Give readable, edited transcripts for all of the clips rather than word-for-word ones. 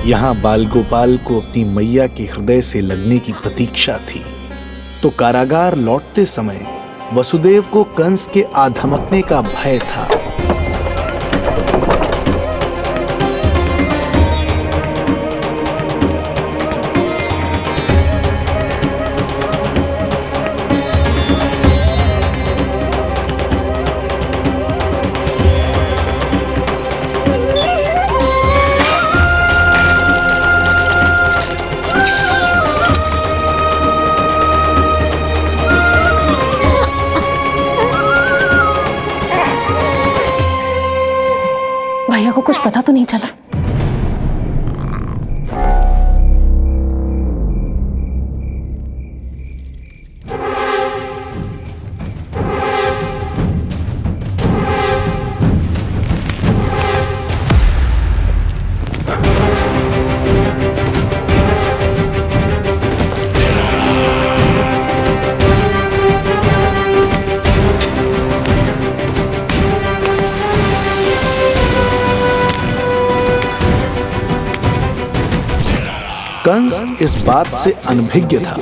यहाँ बाल गोपाल को अपनी मैया के हृदय से लगने की प्रतीक्षा थी। तो कारागार लौटते समय वसुदेव को कंस के आ धमकने का भय था। भैया को कुछ पता तो नहीं चला? कंस इस बात से अनभिज्ञ था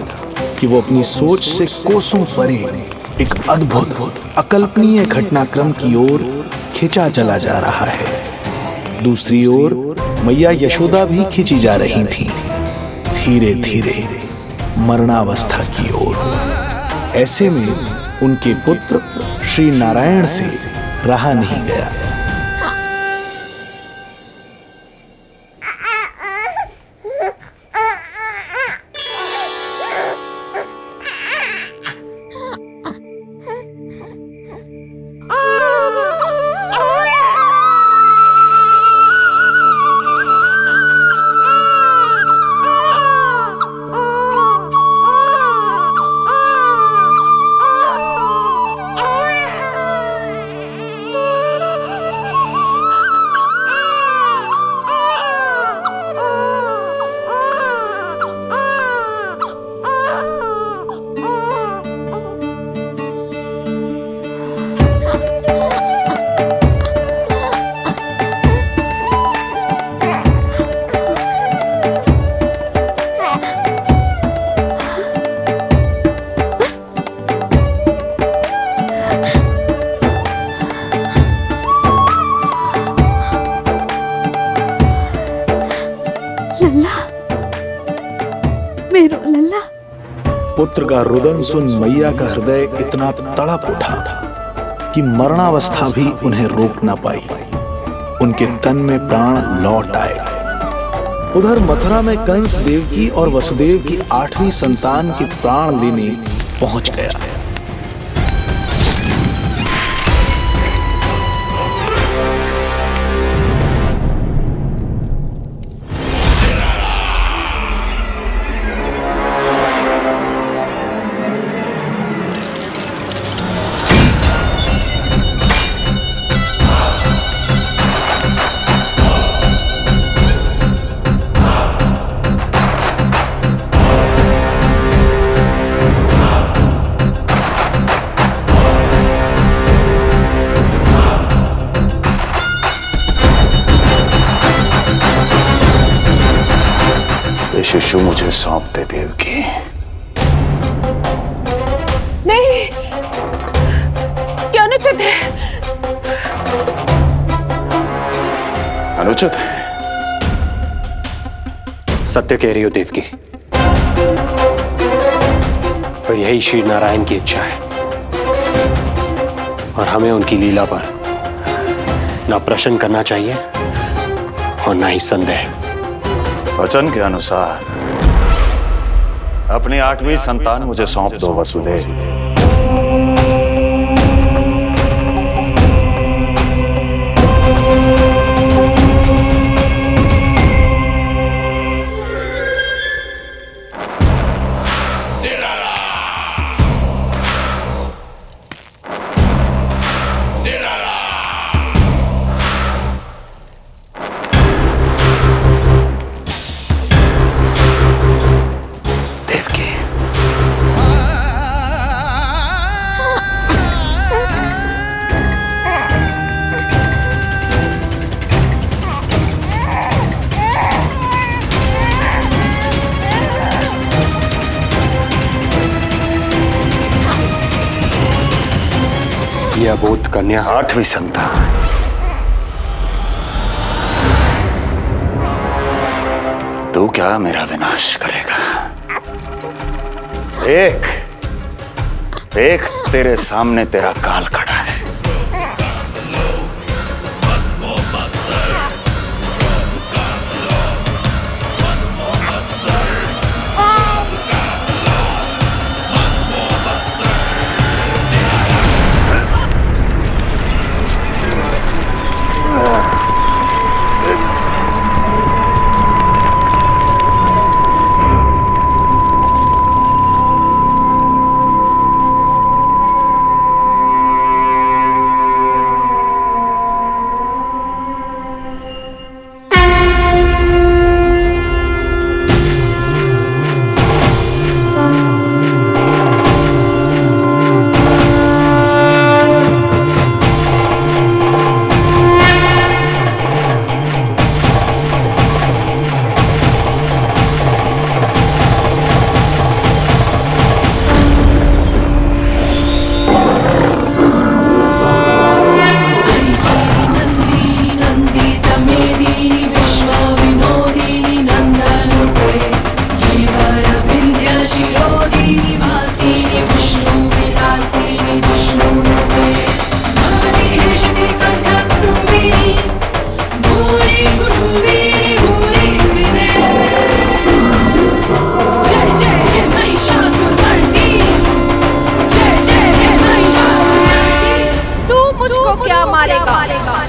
कि वो अपनी सोच से कोसों परे एक अद्भुत अकल्पनीय घटनाक्रम की ओर खिंचा चला जा रहा है। दूसरी ओर मैया यशोदा भी खिंची जा रही थी, धीरे धीरे मरणावस्था की ओर। ऐसे में उनके पुत्र श्री नारायण से रहा नहीं गया। पुत्र का रुदन सुन मैया का हृदय इतना तड़प उठा कि मरणावस्था भी उन्हें रोक न पाई। उनके तन में प्राण लौट आए। उधर मथुरा में कंस देवकी और वसुदेव की 8वीं संतान के प्राण लेने पहुंच गया। शिशु मुझे सौंप दे देवकी। नहीं, क्या अनुचित है? अनुचित है? सत्य कह रही हो देवकी, और यही श्री नारायण की इच्छा है, और हमें उनकी लीला पर ना प्रश्न करना चाहिए और ना ही संदेह। वचन के अनुसार अपनी 8वीं संतान मुझे सौंप दो वसुदेव। ये अबोध कन्या 8वीं संतान। तू क्या मेरा विनाश करेगा? देख तेरे सामने तेरा काल खड़ा है।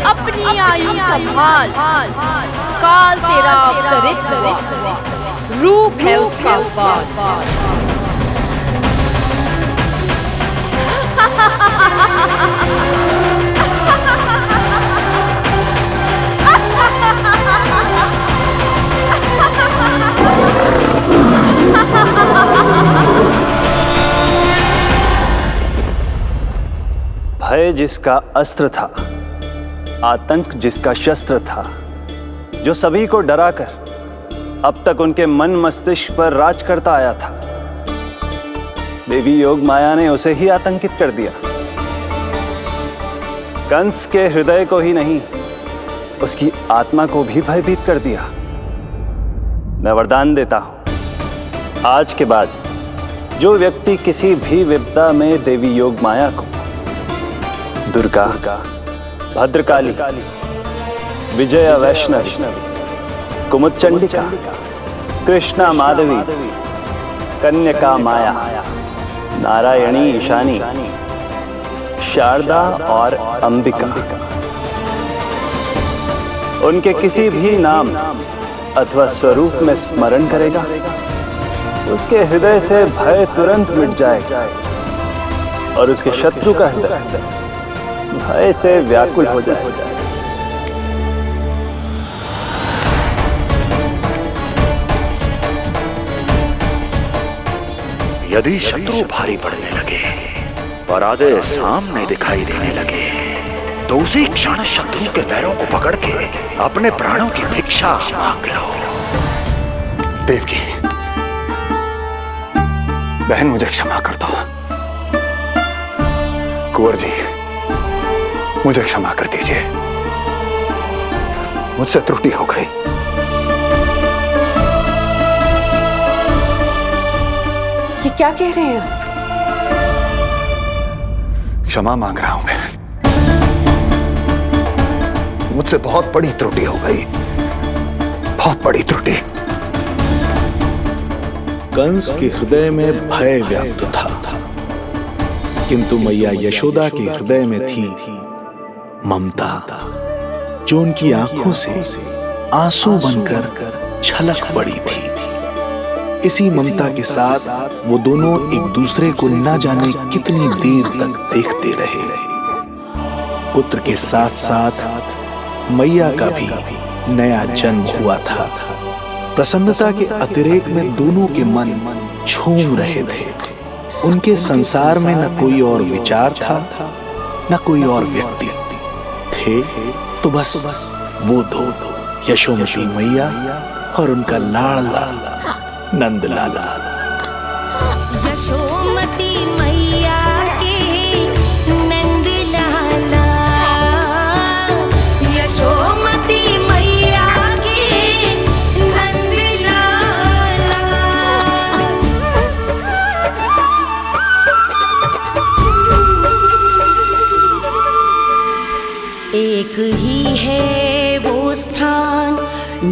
अपनी आयु संभाल, काल तेरा अवतरित रूप है उसका बाल। भय जिसका अस्त्र था, आतंक जिसका शस्त्र था, जो सभी को डराकर अब तक उनके मन मस्तिष्क पर राज करता आया था, देवी योग माया ने उसे ही आतंकित कर दिया। कंस के हृदय को ही नहीं, उसकी आत्मा को भी भयभीत कर दिया। मैं वरदान देता हूं, आज के बाद जो व्यक्ति किसी भी विपदा में देवी योग माया को, दुर्गा, भद्रकाली, विजया वैष्णवी, कुमुदचंडिका, कृष्णा माधवी, कन्यका माया, नारायणी ईशानी, शारदा और अंबिका, उनके किसी भी नाम अथवा स्वरूप में स्मरण करेगा, उसके हृदय से भय तुरंत मिट जाएगा और उसके शत्रु का हृदय भय से व्याकुल हो जाएगा। यदि शत्रु भारी पड़ने लगे, पराजय सामने दिखाई देने लगे, तो उसी क्षण शत्रु के पैरों को पकड़ के अपने प्राणों की भिक्षा मांग लो। देवकी, बहन मुझे क्षमा कर दो। कुंवर जी, मुझे क्षमा कर दीजिए, मुझसे त्रुटि हो गई। ये क्या कह रहे हैं आप? क्षमा मांग रहा हूं बहन, मुझसे बहुत बड़ी त्रुटि हो गई, बहुत बड़ी त्रुटि। कंस के हृदय में भय व्याप्त था, किंतु मैया यशोदा के हृदय में थी ममता, जो उनकी आंखों से आंसू बनकर छलक पड़ी थी। इसी ममता के साथ वो दोनों एक दूसरे को न जाने कितनी देर तक देखते रहे। पुत्र के साथ साथ मैया का भी नया जन्म हुआ था। प्रसन्नता के अतिरेक में दोनों के मन झूम रहे थे। उनके संसार में न कोई और विचार था, न कोई और व्यक्ति थे, तो बस वो दो, यशोमती मैया और उनका लाडला नंद लाला। यशोमती मैया के नंद लाला।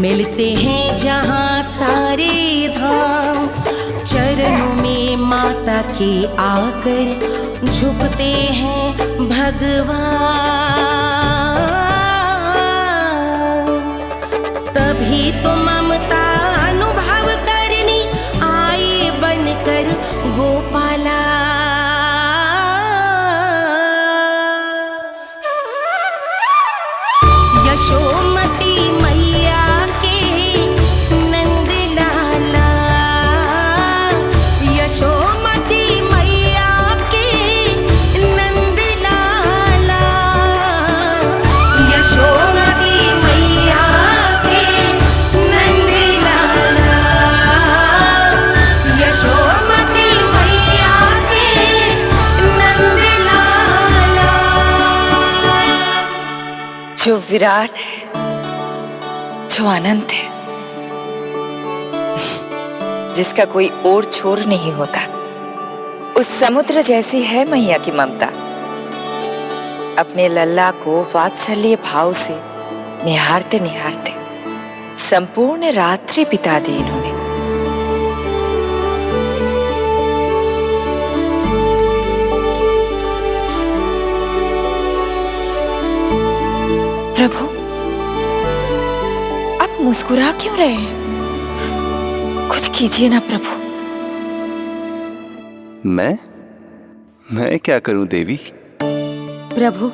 मिलते हैं जहाँ सारे धाम, चरणों में माता के आकर झुकते हैं भगवान। तभी तो ममता अनुभव करनी आए बनकर गोपाला। यशोमती मैया के नंद लाला, यशोमती मैया के नंद लाला, यशोमती मैया के नंद लाला, यशोमती मैया के नंद लाला। जो विराट है, जो अनंत है, जिसका कोई ओर छोर नहीं होता, उस समुद्र जैसी है मैया की ममता। अपने लल्ला को वात्सल्य भाव से निहारते निहारते संपूर्ण रात्रि बिता दी इन्होंने। प्रभु, आप मुस्कुरा क्यों रहे हैं? कुछ कीजिए ना प्रभु। मैं क्या करूं देवी? प्रभु,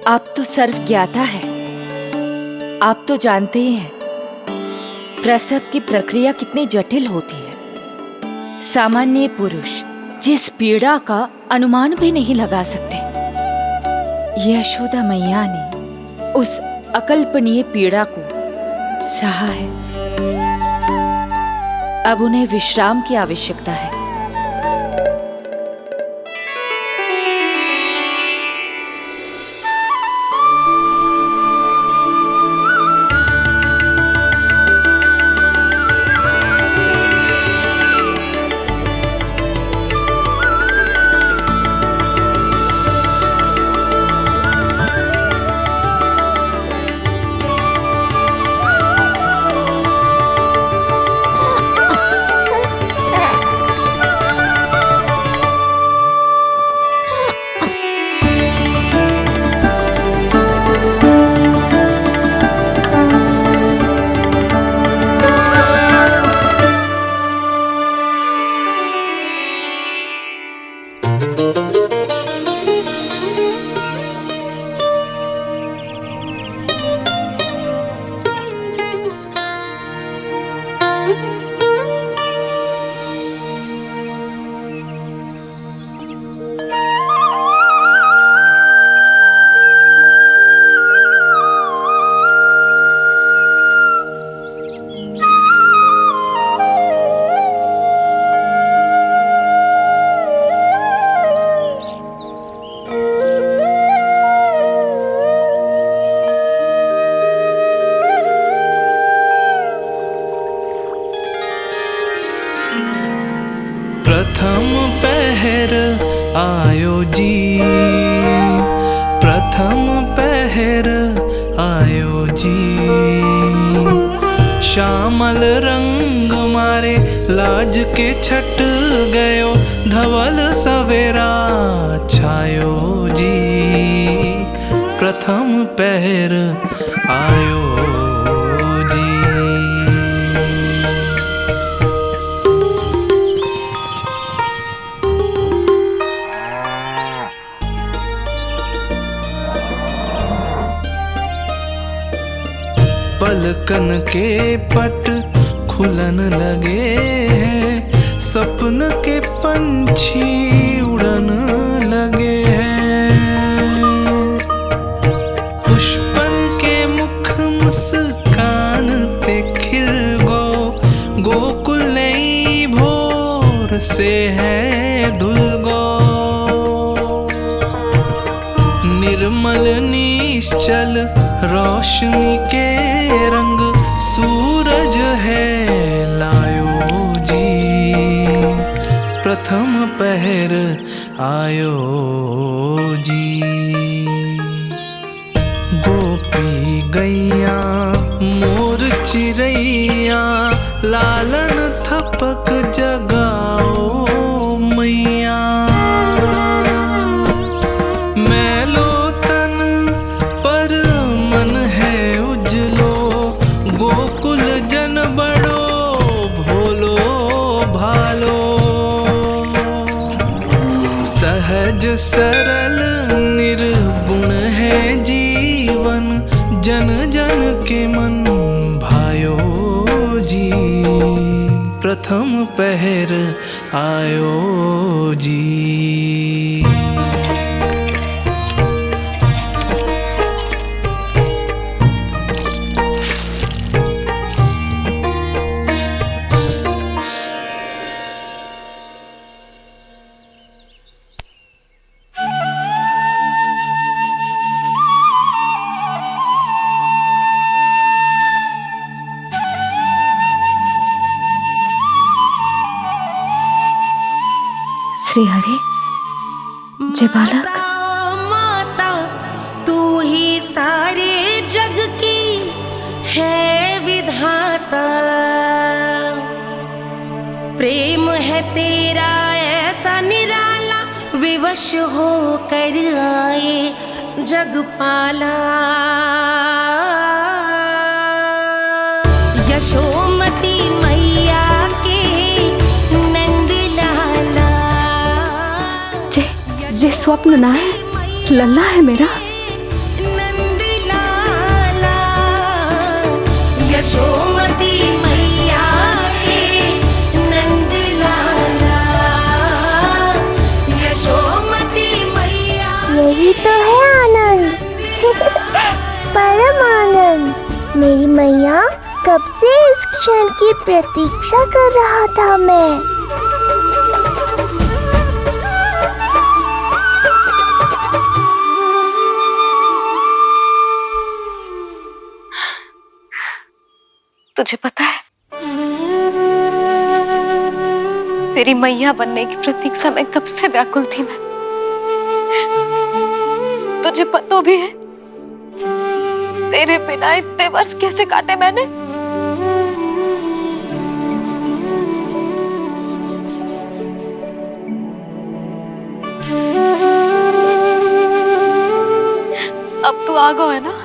आप तो सर्वज्ञाता है। आप तो जानते ही हैं प्रसव की प्रक्रिया कितनी जटिल होती है। सामान्य पुरुष जिस पीड़ा का अनुमान भी नहीं लगा सकते, यशोदा मैया ने उस अकल्पनीय पीड़ा को सहा है। अब उन्हें विश्राम की आवश्यकता है। प्रथम पहर आयो जी, प्रथम पहर आयो जी। श्यामल रंग मारे लाज के छट गयो, धवल सवेरा छायो जी। प्रथम पहर आयो जी। पलकन के पट खुलन लगे हैं, सपन के पंछी उड़न लगे हैं। पुष्पन के मुख मुस्कान ते खिल गो, गोकुल नई भोर से है धुल गो। निर्मल निश्चल रोशनी के रंग सूरज है लायो जी। प्रथम पहर आयो जी। गोपी गैया मोर चिड़ैया लालन थपक जगाओ मैया। मैलो तन पर मन है उजलो, गोकुल जन बड़ो भोलो भालो। सहज सरल निर्गुण है जीवन, जन जन के मन भायो जी। प्रथम पहर आयो जी। श्री हरि, जय बालक। माता तू ही सारे जग की है विधाता। प्रेम है तेरा ऐसा निराला, विवश हो कर आए जग पाला। यशोमती मैया के नंद लाला। जे स्वप्न ना है, लल्ला है मेरा। नंद लाला यशोमती मैया के नंद लाला। यशोमती मैया यही तो है आनंद, परम आनंद। मेरी मैया, कब से इस क्षण की प्रतीक्षा कर रहा था मैं। तुझे पता है, तेरी मैया बनने की प्रतीक्षा में कब से व्याकुल थी मैं। तुझे पता भी है तेरे बिना इतने वर्ष कैसे काटे मैंने। अब तू आ गो है ना,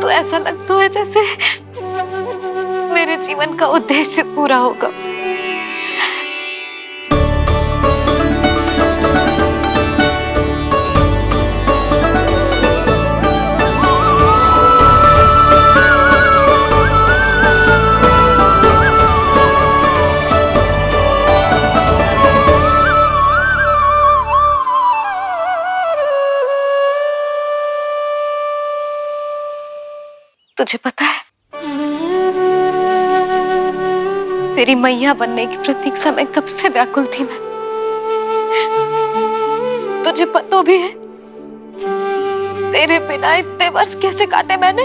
तो ऐसा लगता है जैसे मेरे जीवन का उद्देश्य पूरा होगा। तुझे पता है, तेरी मैया बनने की प्रतीक्षा में कब से व्याकुल थी मैं। तुझे पता भी है तेरे बिना इतने वर्ष कैसे काटे मैंने।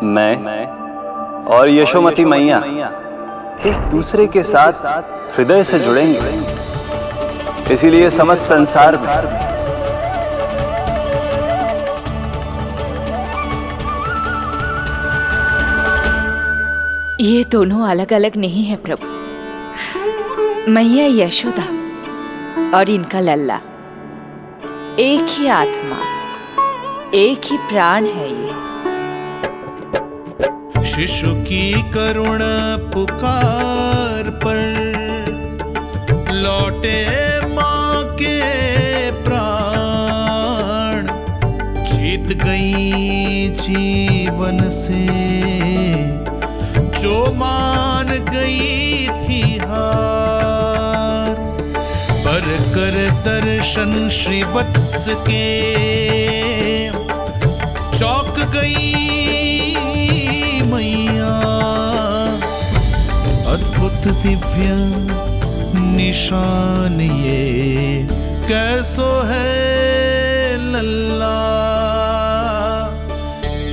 मैं और यशोमती मैया एक दूसरे के साथ हृदय से जुड़ेंगे। इसीलिए समस्त संसार में ये दोनों अलग अलग नहीं है प्रभु। मैया यशोदा और इनका लल्ला एक ही आत्मा, एक ही प्राण है ये। शिशु की करुण पुकार पर लौटे माँ के प्राण। जीत गई जीवन से जो मान गई थी हार। पर कर दर्शन श्री वत्स के चौक गई मैया। अद्भुत दिव्य निशान ये कैसो है लल्ला,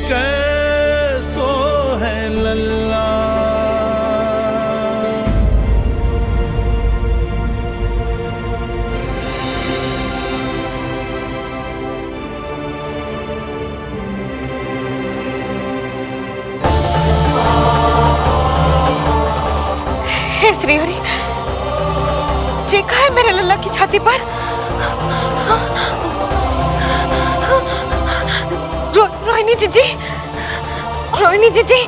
कैसो है लल्ला। चीखा है मेरे लल्ला की छाती पर। रोहिणी जीजी, रोहिणी जीजी।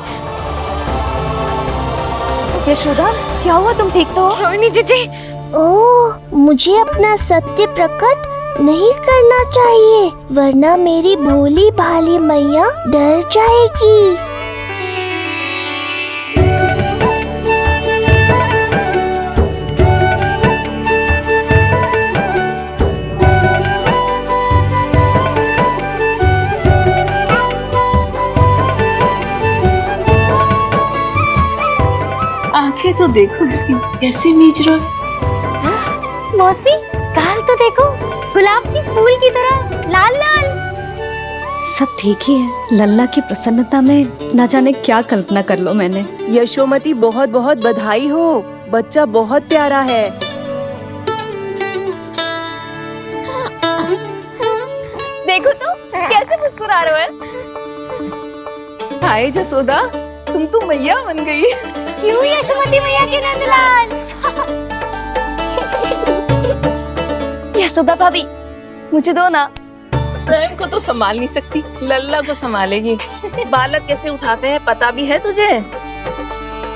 यशोदा, क्या हुआ, तुम ठीक तो हो? रोहिणी जीजी। ओह, मुझे अपना सत्य प्रकट नहीं करना चाहिए, वरना मेरी भोली भाली मैया डर जाएगी। आंखें तो देखो इसकी कैसे मीच रहा है। मौसी, गाल तो देखो, गुलाब की फूल की तरह लाल लाल। सब ठीक ही है। लल्ला की प्रसन्नता में न जाने क्या कल्पना कर लो मैंने। यशोमती, बहुत बहुत बधाई हो, बच्चा बहुत प्यारा है। देखो तो कैसे मुस्कुरा रहे हो। हाय जसोदा, तुम तो मैया बन गई। क्यों यशोमती मैया के नंदलाल। यशोदा भाभी, मुझे दो ना। स्वयं को तो संभाल नहीं सकती, लल्ला को संभालेगी। बालक कैसे उठाते हैं पता भी है तुझे?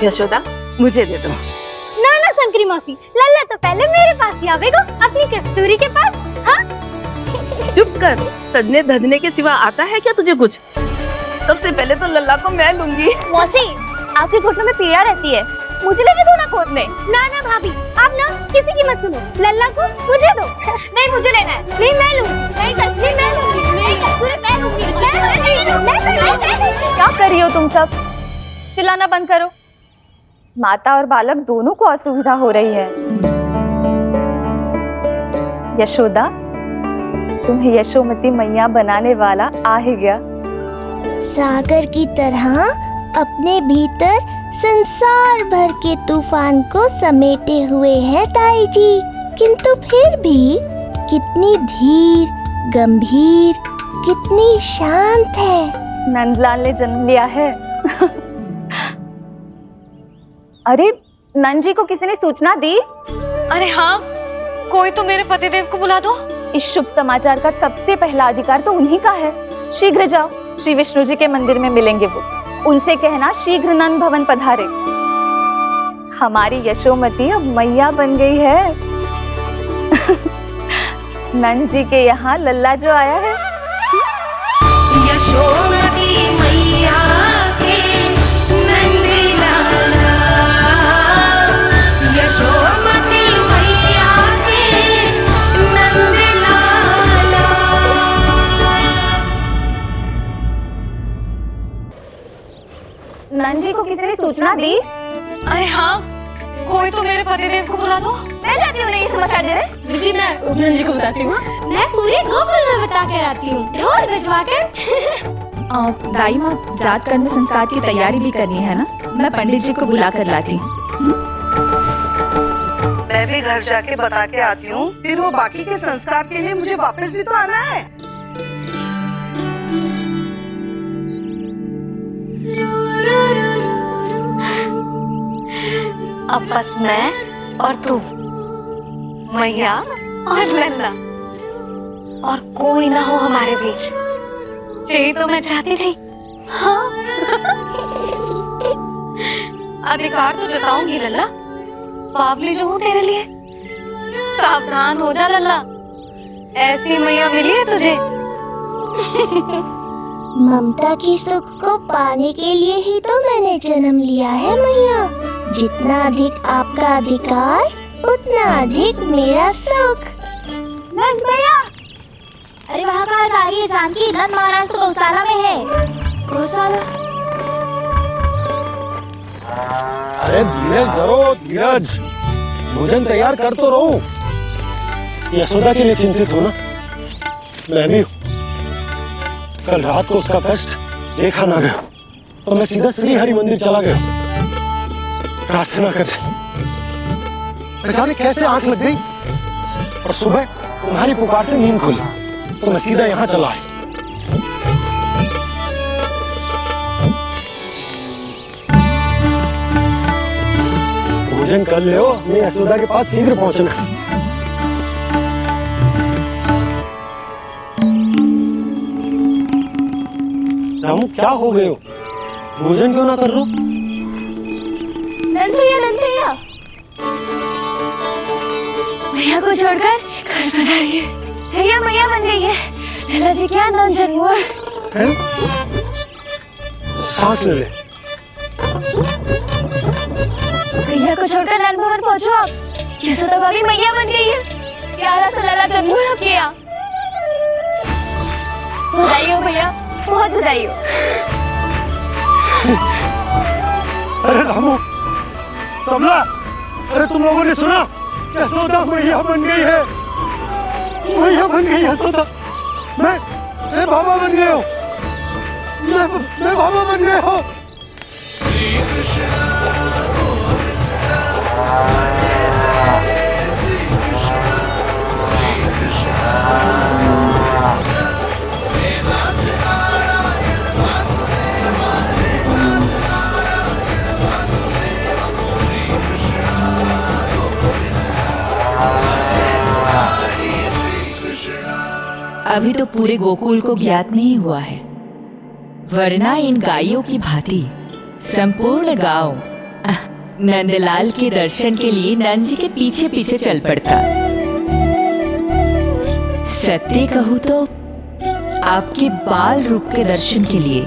यशोदा, मुझे दे दो। ना ना शंकरी मौसी, लल्ला तो पहले मेरे पास ही आवेगा, अपनी कस्तूरी के पास। हाँ? चुप कर, सजने धजने के सिवा आता है क्या तुझे कुछ? सबसे पहले तो लल्ला को मैं लूंगी। मौसी, आपके घुटनों में पीड़ा रहती है, मुझे लेके दो ना गोद में। ना ना भाभी, आप ना किसी की मत सुनो, लल्ला को मुझे दो। नहीं, मुझे लेना है। नहीं, मैं लूंगी। नहीं सच, मैं लूंगी। नहीं कस्तूरी, मैं लूंगी। क्या कर रही हो तुम सब? चिल्लाना बंद करो। माता और बालक दोनों को असुविधा हो रही है। यशोदा, तुम्हें यशोमती मैया बनाने वाला आ ही गया। सागर की तरह अपने भीतर संसार भर के तूफान को समेटे हुए हैं ताई जी, किंतु फिर भी कितनी धीर, गंभीर, कितनी शांत है। नंदलाल ने जन्म लिया है। अरे नंद जी को किसी ने सूचना दी? अरे हाँ, कोई तो मेरे पतिदेव को बुला दो। इस शुभ समाचार का सबसे पहला अधिकार तो उन्हीं का है। शीघ्र जाओ, श्री विष्णु जी के मंदिर में मिलेंगे वो। उनसे कहना शीघ्र नंद भवन पधारे। हमारी यशोमती अब मैया बन गई है। नंद जी के यहाँ लल्ला जो आया है। यशोमती मैया के नंद लाला, यशोमती मैया के नंद लाला। नंद जी को किसी ने सूचना दी? अरे हाँ, कोई तो मेरे पतिदेव को बुला दो। मैं जाती हूँ, नहीं समाचार दे रहे। जी, मैं नंद जी को बताती हूँ। मैं पूरे गोकुल में बता कर आती हूँ, ढोल बजवा कर। दाई माँ, जात कर्म संस्कार की तैयारी भी करनी है ना, मैं पंडित जी को बुला कर लाती हूँ। मैं भी घर जाके बता के आती हूँ, फिर वो बाकी के संस्कार के लिए मुझे वापस भी तो आना है। अब बस मैं और तू, मैया और लल्ला, और कोई ना हो हमारे बीच। यही तो मैं चाहती थी। हाँ। अधिकार तो जताऊंगी लल्ला, बावली जो हूँ तेरे लिए। सावधान हो जा लल्ला, ऐसी मैया मिली है तुझे। ममता की सुख को पाने के लिए ही तो मैंने जन्म लिया है मैया। जितना अधिक आपका अधिकार, उतना अधिक मेरा सुख। नंद भैया, अरे वहाँ कहाँ जा रही है जानकी? नंद महाराज तो गौशाला में है। गौशाला? अरे धीरज धरो, धीरज। भोजन तैयार कर तो रहो। यशोदा के लिए चिंतित हो ना? मैं भी हूँ। कल रात को उसका कष्ट देखा ना गया, तो मैं सीधा श्री हरि मंदिर चला गया प्रार्थना कर। जाने कैसे आंख लग गई और सुबह तुम्हारी पुकार से नींद खुली, तो मैं सीधा यहाँ चला आया। भोजन कर लो, मैं यशोदा के पास शीघ्र पहुंचना। रामू क्या हो गए हो? भोजन क्यों ना कर लो? नंद भैया भैया को छोड़कर घर पधारी है। भैया मैया बन गई है। लल्ला जी क्या नंद जन्म हैं? सांस ले ले। भैया को छोड़कर नंद भवन पहुंचो आप। यशोदा भाभी मैया बन गई है। प्यारा सा लल्ला जन्म है आपके यहाँ। बधाई हो भैया, बहुत बधाई हो। अरे रामू, कमला, अरे तुम लोगों ने सुना? यशोदा मैया बन गई है। मैया बन गई यशोदा। मैं बाबा बन गया हूँ। मैं बाबा बन गया हूँ। अभी तो पूरे गोकुल को ज्ञात नहीं हुआ है, वरना इन गायों की भांति संपूर्ण गांव नंदलाल के दर्शन के लिए नंद जी के पीछे पीछे चल पड़ता। सत्य कहूँ तो आपके बाल रूप के दर्शन के लिए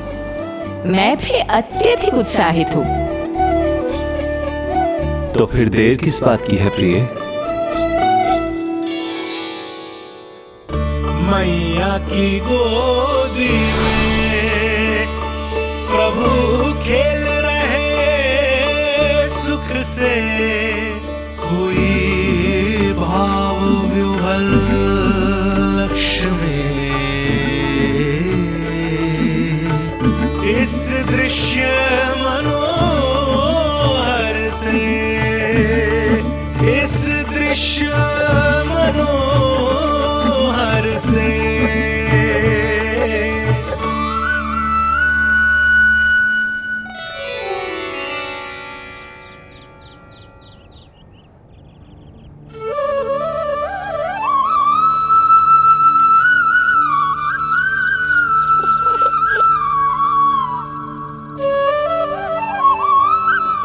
मैं भी अत्यधिक उत्साहित हूँ। तो फिर देर किस बात की है प्रिय? मैया की गोदी में प्रभु खेल रहे सुख से, कोई भाव व्यूहल लक्ष्य में। इस दृश्य मनोहर से, इस दृश्य मनोहर से।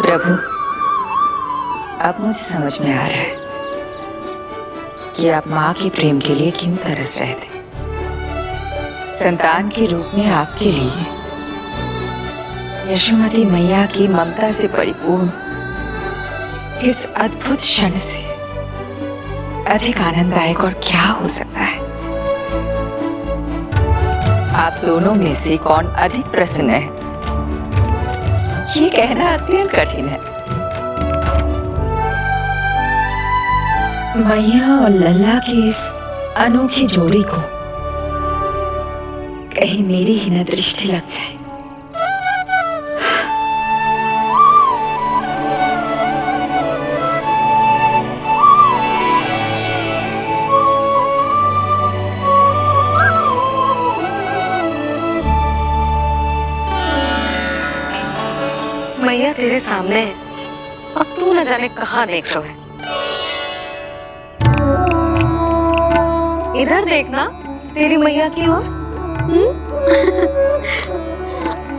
प्रभु, अब मुझे समझ में आ रहा है कि आप माँ के प्रेम के लिए क्यों तरस रहे थे। संतान के रूप में आपके लिए यशोमती मैया की ममता से परिपूर्ण इस अद्भुत क्षण से अधिक आनंददायक और क्या हो सकता है। आप दोनों में से कौन अधिक प्रसन्न है, ये कहना अत्यंत कठिन है। मैया और लल्ला की इस अनोखी जोड़ी को कहीं मेरी ही न दृष्टि लग जाए। मैया तेरे सामने है, अब तू न जाने कहाँ देख रहा है। इधर देखना तेरी मैया की ओर।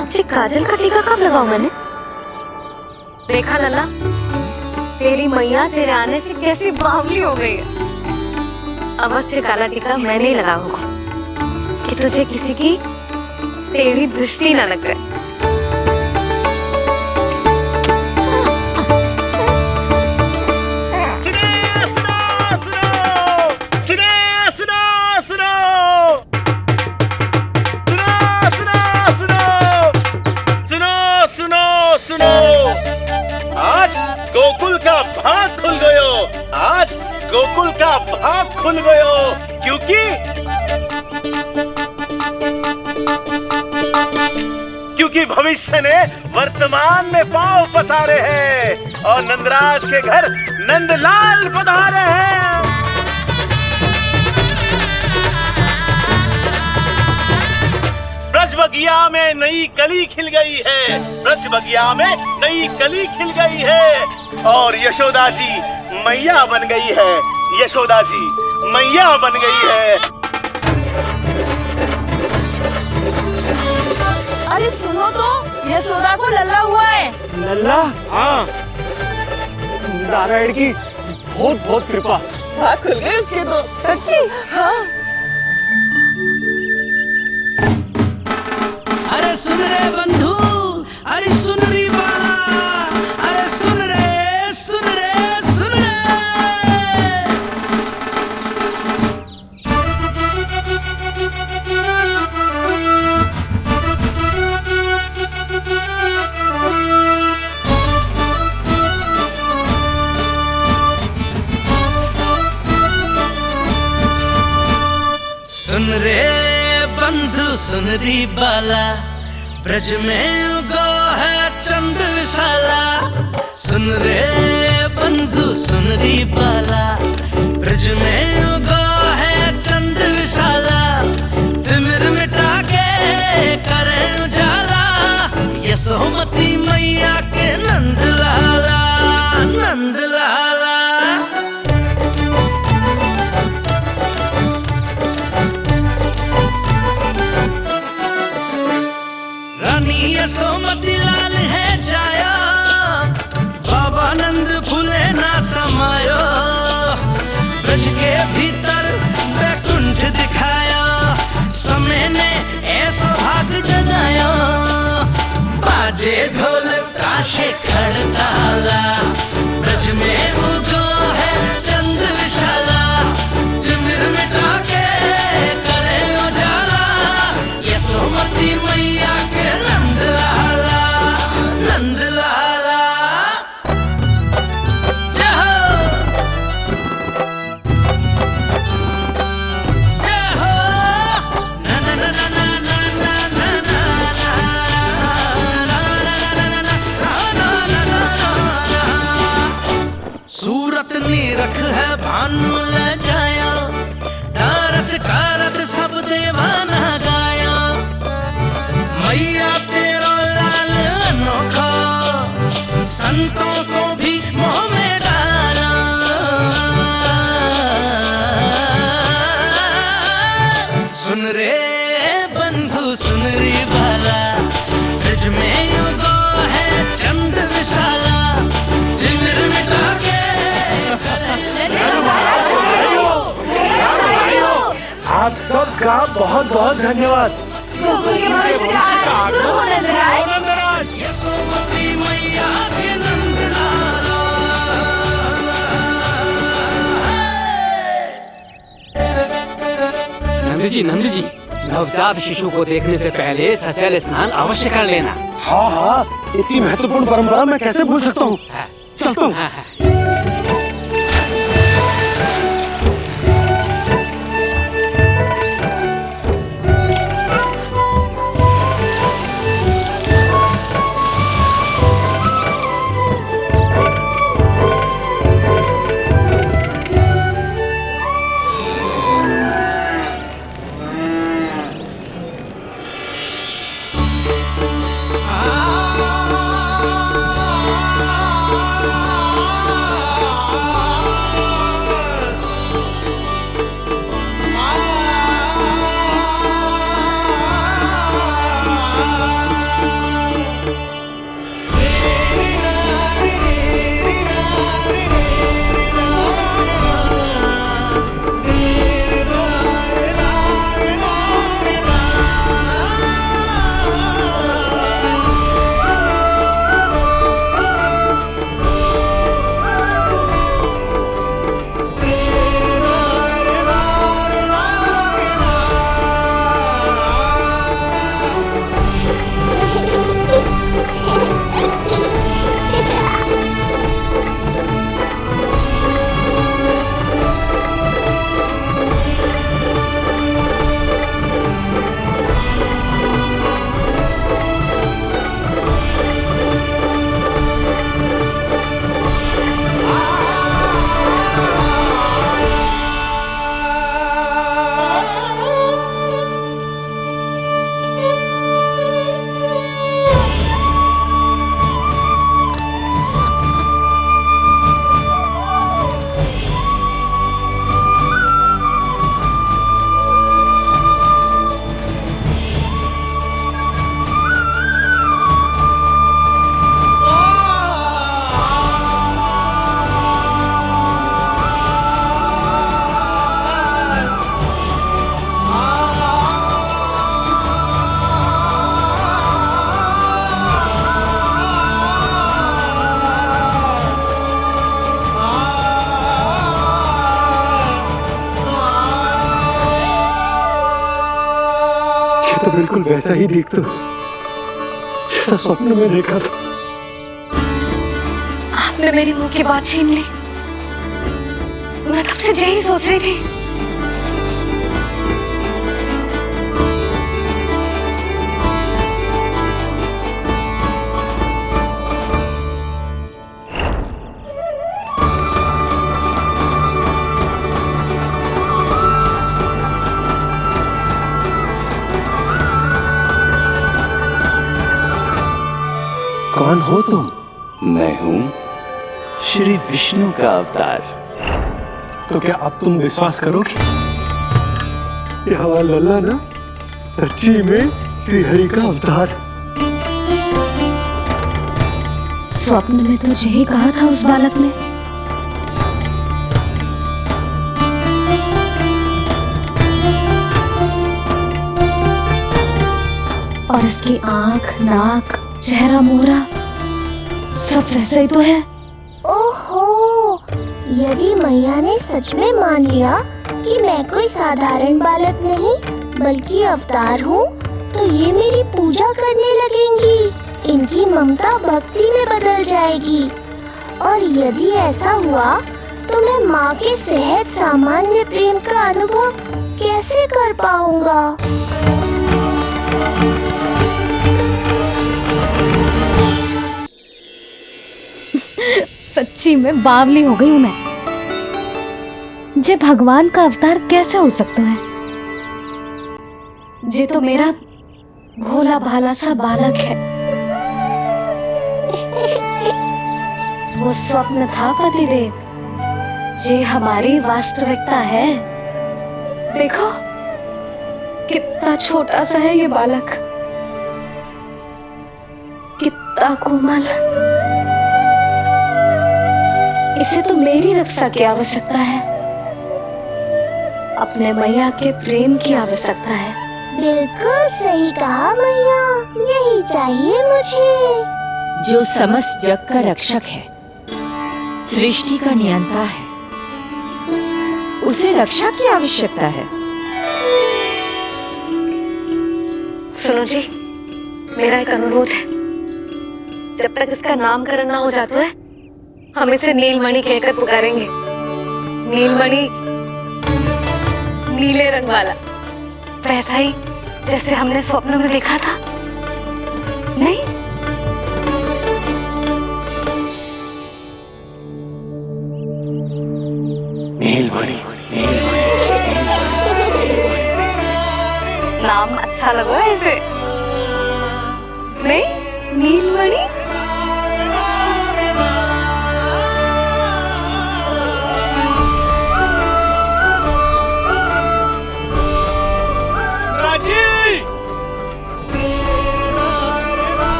अच्छी काजल का टीका कब लगाऊं मैंने? देखा लल्ला, तेरी मैया तेरे आने से कैसी बावली हो गई है। अवश्य काला टीका मैंने ही लगा होगा कि तुझे किसी की तेरी दृष्टि न लग जाए। गोकुल का भाग खुल गयो। आज गोकुल का भाग खुल गयो, क्योंकि भविष्य ने वर्तमान में पांव पसारे हैं और नंदराज के घर नंदलाल पधारे हैं। ब्रज बगिया में नई कली खिल गई है, ब्रज बगिया में नई कली खिल गई है और यशोदा जी मैया बन गई है। यशोदा जी मैया बन गई है। अरे सुनो तो, यशोदा को लल्ला हुआ है। लल्ला? हाँ, नारायण की बहुत बहुत कृपा। आँख खुल गई उसके तो। सच्ची? हाँ। अरे सुन रे बंधु, अरे सुन रे बाला, अरे सुन रे, सुन रे, सुन रे। सुन रे बंधु सुन री बाला, ब्रज में उगो है चंद विशाला। सुन रे बंधु सुन री बाला, ब्रज में उगो है चंद विशाला। तिमिर मिटा के करे उजाला, यशोमती मैया के नंद लाला, नंद लाला। रानी यशोमती लाल है जाया, बाबा नंद फूले ना समायो। ब्रज के भीतर बैकुंठ दिखाया, समय ने ऐसा भाग जगाया। बाजे ढोल ताशे खड़ताला, ब्रज में उगो है चंद विशाला। तिमिर मिटा के करे उजाला, यशोमती मैया के नंद लाला, नंद लाला। जय हो, जय हो, ना ना ना ना ना ना ना ना ना ना ना ना। सूरत निरख है भानु ले जाया, दारस कारत सब देवाना गाया। मैया तेरा लाल अनोखा, संतों को भी मोह में डाला। सुन रे बंधु सुन रे बाला, ब्रज में युगो है चंद विशाला। तिमिर मिटा के आप सबका बहुत बहुत धन्यवाद। यशोमती मैया के नंद लाला। नंद जी, नवजात शिशु को देखने से पहले सचल स्नान अवश्य कर लेना। हाँ हाँ, इतनी महत्वपूर्ण परंपरा मैं कैसे भूल सकता हूँ। चलता हूँ। आ बिल्कुल वैसा ही दिख तो जैसा स्वप्न में देखा था। आपने मेरी मुंह की बात छीन ली। मैं कब से यही सोच रही थी। कौन हो तुम? मैं हूँ श्री विष्णु का अवतार। तो क्या अब तुम विश्वास करोगे? ये हमारा लल्ला ना सच्ची में श्री हरि का अवतार। स्वप्न में तो यही कहा था उस बालक ने। और इसकी आंख, नाक, चेहरा, मोहरा सब वैसा ही तो है। ओहो, यदि मैया ने सच में मान लिया कि मैं कोई साधारण बालक नहीं बल्कि अवतार हूँ, तो ये मेरी पूजा करने लगेंगी। इनकी ममता भक्ति में बदल जाएगी। और यदि ऐसा हुआ तो मैं माँ के सहज सामान्य प्रेम का अनुभव कैसे कर पाऊंगा? सच्ची में बावली हो गई हूँ मैं। जे भगवान का अवतार कैसे हो सकता है? जे तो मेरा भोला भाला सा बालक है। वो स्वप्न था पतिदेव, जे हमारी वास्तविकता है। देखो कितना छोटा सा है ये बालक, कितना कोमल। इसे तो मेरी रक्षा की आवश्यकता है, अपने मैया के प्रेम की आवश्यकता है। बिल्कुल सही कहा मैया, यही चाहिए मुझे। जो समस्त जग का रक्षक है, सृष्टि का नियंता है, उसे रक्षा की आवश्यकता है। सुनो जी, मेरा एक अनुरोध है। जब तक इसका नामकरण ना हो जाता है, हम इसे नीलमणि कहकर पुकारेंगे। नीलमणि, नीले रंग वाला, वैसा ही जैसे हमने स्वप्न में देखा था। नहीं? नीलमणि। नाम अच्छा लगा इसे? नहीं? नीलमणि?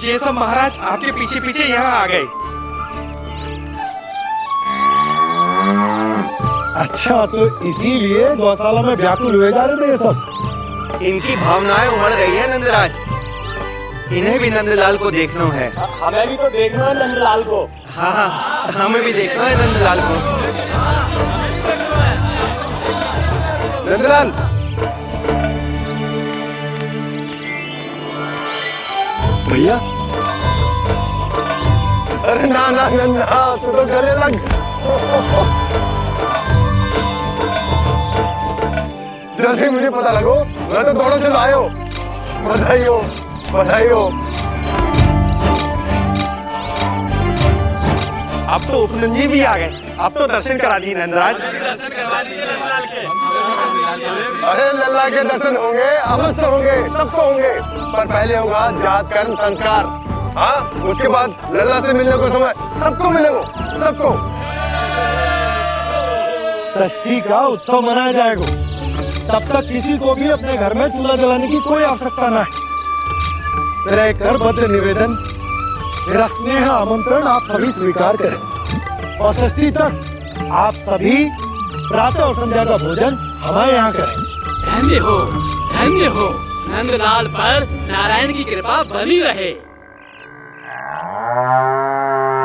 ये सब महाराज आपके पीछे पीछे यहाँ आ गए। अच्छा, तो इसीलिए गौशाला में व्याकुल हुए जा रहे थे ये सब। इनकी भावनाएं उमड़ गई है नंदराज। इन्हें भी नंदलाल को देखना है। हमें भी तो देखना है नंदलाल को। हाँ, हमें भी देखना है नंदलाल को। नंदलाल, भैया। अरे ना ना नंदा, तू तो गले लग। जैसे ही मुझे पता लगो मैं तो दौड़ो चलो आयो। बधाई हो, बधाई हो। अब तो उपनंद जी भी आ गए। अब तो दर्शन करा दिए नंदराज। अरे लल्ला के दर्शन होंगे, अवश्य होंगे, सबको होंगे। पर पहले होगा जात कर्म संस्कार। हाँ, उसके बाद लल्ला से मिलने को समय सबको मिलेगा, सबको। षष्ठी का उत्सव मनाया जाएगा। तब तक किसी को भी अपने घर में चूल्हा जलाने की कोई आवश्यकता ना है। मेरा एक करबद्ध निवेदन, मेरा स्नेह आमंत्रण आप सभी स्वीकार करें और षष्ठी तक आप सभी प्रातः और संध्या का भोजन हमारे यहाँ करें। धन्य हो नंदलाल पर नारायण की कृपा बनी रहे।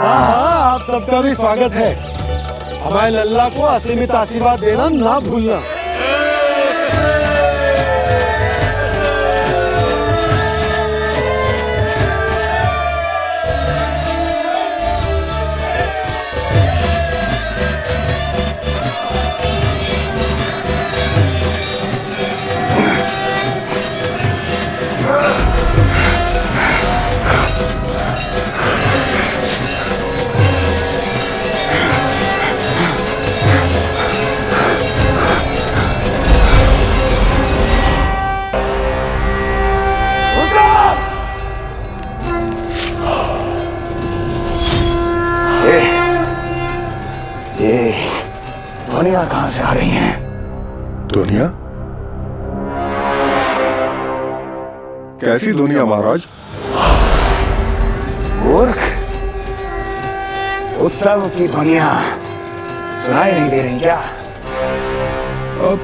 हाँ, आप सबका भी स्वागत है। हमारे लल्ला को असीमित आशीर्वाद देना ना भूलना। ये ध्वनियां कहां से आ रही हैं? दुनिया? कैसी दुनिया महाराज? मूर्ख, उत्सव की ध्वनियां सुनाई नहीं दे रही क्या? अब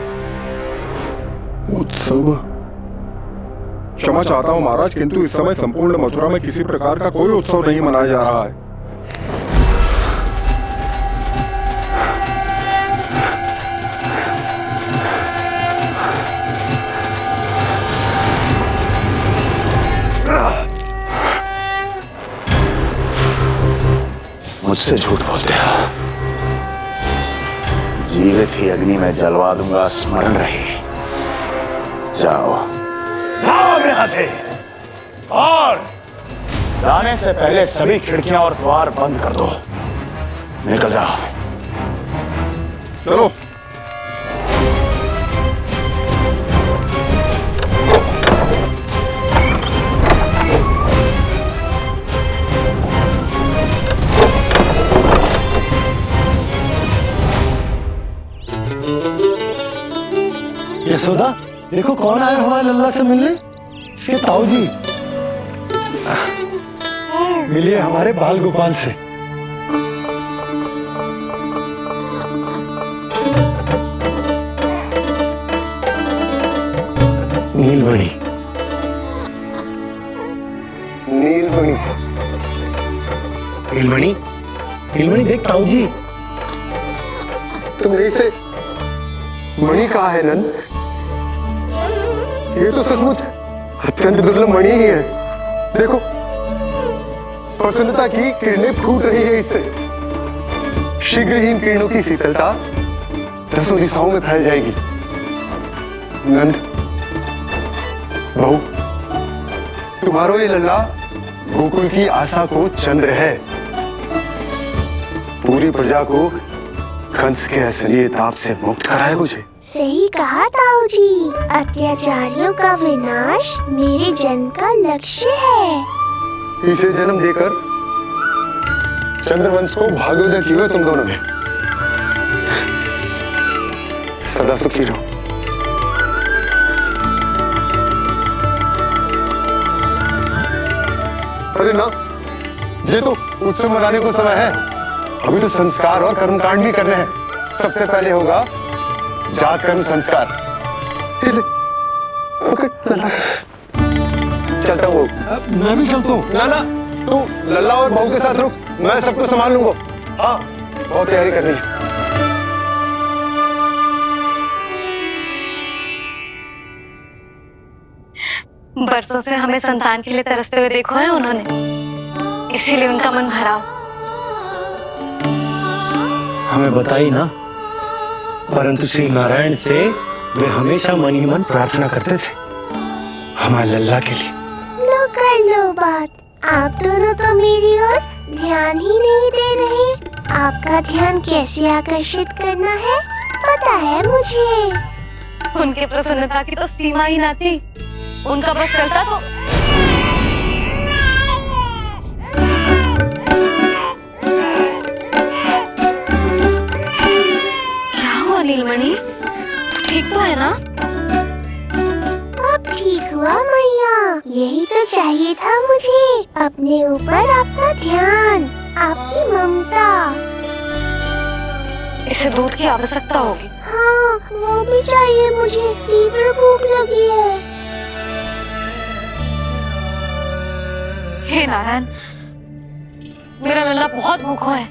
उत्सव? क्षमा चाहता हूं महाराज, किंतु इस समय संपूर्ण मथुरा में किसी प्रकार का कोई उत्सव नहीं मनाया जा रहा है। मुझसे झूठ बोलते हो। जीवित ही अग्नि में जलवा दूंगा, स्मरण रहे। जाओ जाओ यहां से, और जाने से पहले सभी खिड़कियां और द्वार बंद कर दो। निकल जाओ। चलो। यशोदा, देखो कौन आया हुआ है लल्ला से मिलने। इसके ताऊ जी। मिलिए हमारे बाल गोपाल से। नीलमणि, नीलमणि, नीलमणि, नीलमणि देख ताऊ जी। तुम से मणि कहा है नंद? ये तो सचमुच अत्यंत दुर्लभ मणि ही है। देखो, प्रसन्नता की किरणें फूट रही है इससे। शीघ्र ही इन किरणों की शीतलता दसों दिशाओं में फैल जाएगी। नंद, बहू, तुम्हारो ये लल्ला गोकुल की आशा को चंद्र है। पूरी प्रजा को कंस के असली ताप से मुक्त कराए मुझे। सही कहा ताऊ जी, अत्याचारियों का विनाश मेरे जन्म का लक्ष्य है। इसे जन्म देकर चंद्रवंश को भाग्योदय किए तुम दोनों ने। सदा सुखी रहो। अरे ना, ये तो उत्सव मनाने को समय है। अभी तो संस्कार और कर्मकांड भी करने हैं। सबसे पहले होगा जात कर्म संस्कार। चलता हूँ। मैं भी चलता हूँ। ना ना, तू लल्ला और बहू के साथ रुक, मैं सबको संभाल लूंगा। हाँ, बहुत तैयारी करनी है। बरसों से हमें संतान के लिए तरसते हुए देखो है उन्होंने, इसीलिए उनका मन भरा हो। हमें बताई ना, परंतु श्री नारायण से वे हमेशा मन ही मन प्रार्थना करते थे हमारे लल्ला के लिए। लो कर लो बात। आप दोनों तो मेरी ओर ध्यान ही नहीं दे रहे। आपका ध्यान कैसे आकर्षित करना है पता है मुझे। उनके प्रसन्नता की तो सीमा ही ना थी। उनका बस चलता तो क्या हुआ नीलमणि, ठीक तो है ना? अब ठीक हुआ मैया, यही तो चाहिए था मुझे। अपने ऊपर आपका ध्यान, आपकी ममता। इसे दूध की आवश्यकता होगी। हाँ, वो भी चाहिए मुझे, तीव्र भूख लगी है। हे नारायण, मेरा लल्ला बहुत भूखा है।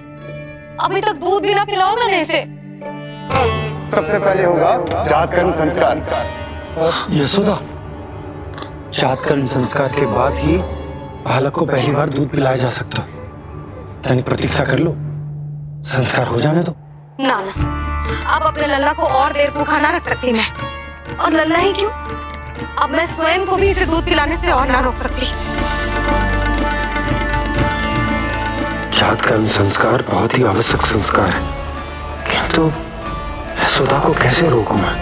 अभी तक दूध भी ना पिलाओ मैंने इसे। सबसे पहले होगा जातकर्म संस्कार। यशोदा, जातकर्म संस्कार के बाद ही बालक को पहली बार दूध पिलाया जा सकता। तनिक प्रतीक्षा कर लो, संस्कार हो जाने दो। ना ना, अब अपने लल्ला को और देर भूखा ना रख सकती मैं। और लल्ला ही क्यों, अब मैं स्वयं को भी इसे दूध पिलाने से और ना रोक सकती। जातकर्म संस्कार बहुत ही आवश्यक संस्कार है, किंतु यशोदा को कैसे रोकूं मैं?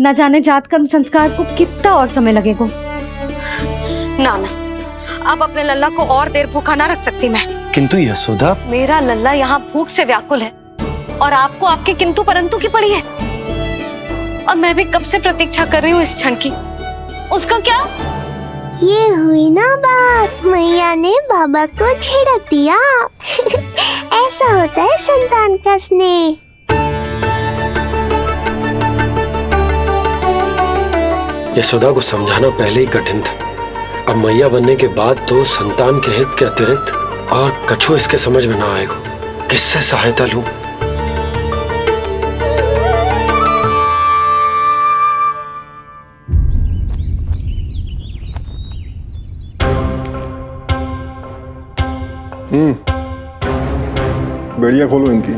न जाने जातकर्म संस्कार को कितना और समय लगेगा। ना ना, अब अपने लल्ला को और देर भूखा ना रख सकती मैं। किंतु यशोदा, मेरा लल्ला यहाँ भूख से व्याकुल है और आपको आपके किंतु परंतु की पड़ी है। और मैं भी कब से प्रतीक्षा कर रही हूँ इस क्षण की। उसका क्या? ये हुई ना बात, मैया ने बाबा को झिड़क दिया। ऐसा होता है संतान का स्नेह। यशोदा को समझाना पहले ही कठिन था, अब मैया बनने के बाद तो संतान के हित के अतिरिक्त और कछु इसके समझ में ना आएगा। किससे सहायता लूं? बेड़िया खोलो इनकी।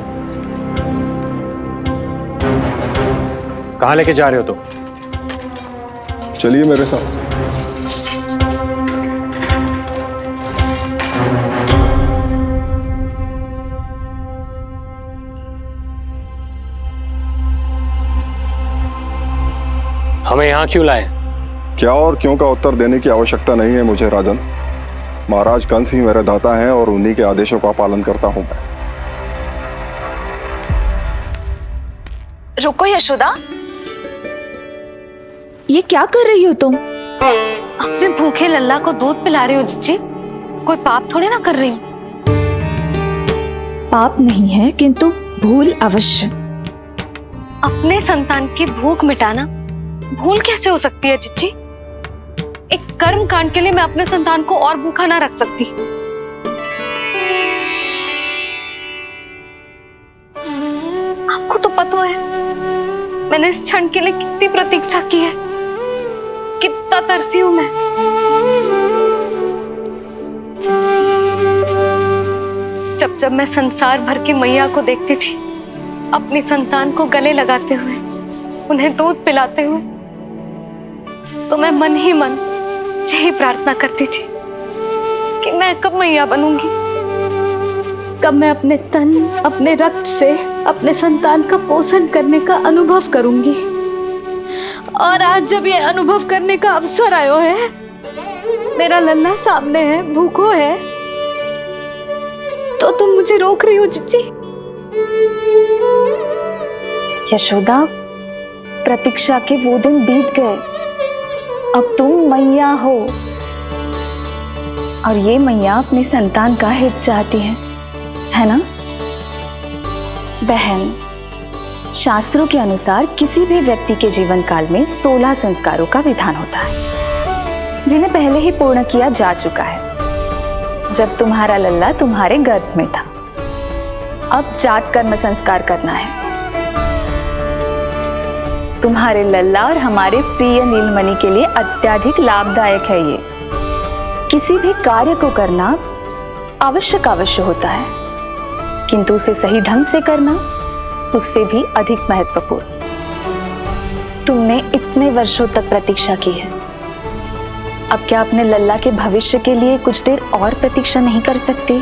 कहाँ लेके जा रहे हो तुम? चलिए मेरे साथ। हमें यहाँ क्यों लाए? क्या और क्यों का उत्तर देने की आवश्यकता नहीं है मुझे राजन। महाराज कंस ही मेरे दाता हैं और उन्हीं के आदेशों का पालन करता हूँ मैं। रुको यशोदा, ये क्या कर रही हो तुम? अपने भूखे लल्ला को दूध पिला रही हो जिज्जी। कोई पाप थोड़ी ना कर रही हूँ। पाप नहीं है, किंतु भूल अवश्य। अपने संतान की भूख मिटाना भूल कैसे हो सकती है जिज्जी? एक कर्म कांड के लिए मैं अपने संतान को और भूखा ना रख सकती। आपको तो पता है मैंने इस क्षण के लिए कितनी प्रतीक्षा की है, कितना तरसी हूं मैं। जब जब मैं संसार भर की मैया को देखती थी अपनी संतान को गले लगाते हुए, उन्हें दूध पिलाते हुए, तो मैं मन ही मन यही प्रार्थना करती थी कि मैं कब मैया बनूंगी, कब मैं अपने तन अपने रक्त से अपने संतान का पोषण करने का अनुभव करूंगी। और आज जब ये अनुभव करने का अवसर आयो है, मेरा लल्ला सामने है, भूखो है, तो तुम मुझे रोक रही हो जिज्जी? यशोदा, प्रतीक्षा के वो दिन बीत गए। अब तुम मैया हो और ये मैया अपने संतान का हित चाहती है ना बहन? शास्त्रों के अनुसार किसी भी व्यक्ति के जीवन काल में 16 संस्कारों का विधान होता है, जिन्हें पहले ही पूर्ण किया जा चुका है जब तुम्हारा लल्ला तुम्हारे गर्भ में था। अब जात कर्म संस्कार करना है। तुम्हारे लल्ला और हमारे प्रिय नीलमणि के लिए अत्यधिक लाभदायक है ये। किसी भी कार्य को करना अवश्य होता है, किंतु उसे सही ढंग से करना उससे भी अधिक महत्वपूर्ण। तुमने इतने वर्षों तक प्रतीक्षा की है, अब क्या अपने लल्ला के भविष्य के लिए कुछ देर और प्रतीक्षा नहीं कर सकती?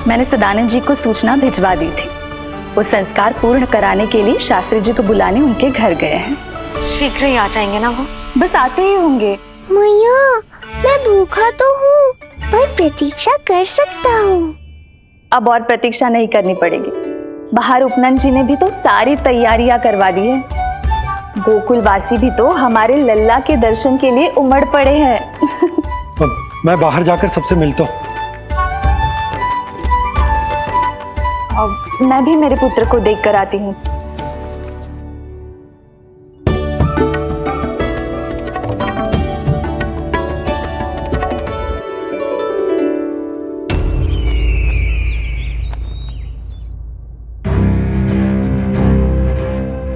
मैंने सदानंद जी को सूचना भिजवा दी थी। वो संस्कार पूर्ण कराने के लिए शास्त्री जी को बुलाने उनके घर गए हैं। शीघ्र ही आ जाएंगे ना वो? बस आते ही होंगे। मैया, मैं भूखा तो हूँ, पर प्रतीक्षा कर सकता हूँ। अब और प्रतीक्षा नहीं करनी पड़ेगी। बाहर उपनंद जी ने भी तो सारी तैयारियां करवा दी है। गोकुलवासी भी तो हमारे लल्ला के दर्शन के लिए उमड़ पड़े हैं। मैं बाहर जाकर सबसे मिलता हूँ। मैं भी मेरे पुत्र को देख कर आती हूँ।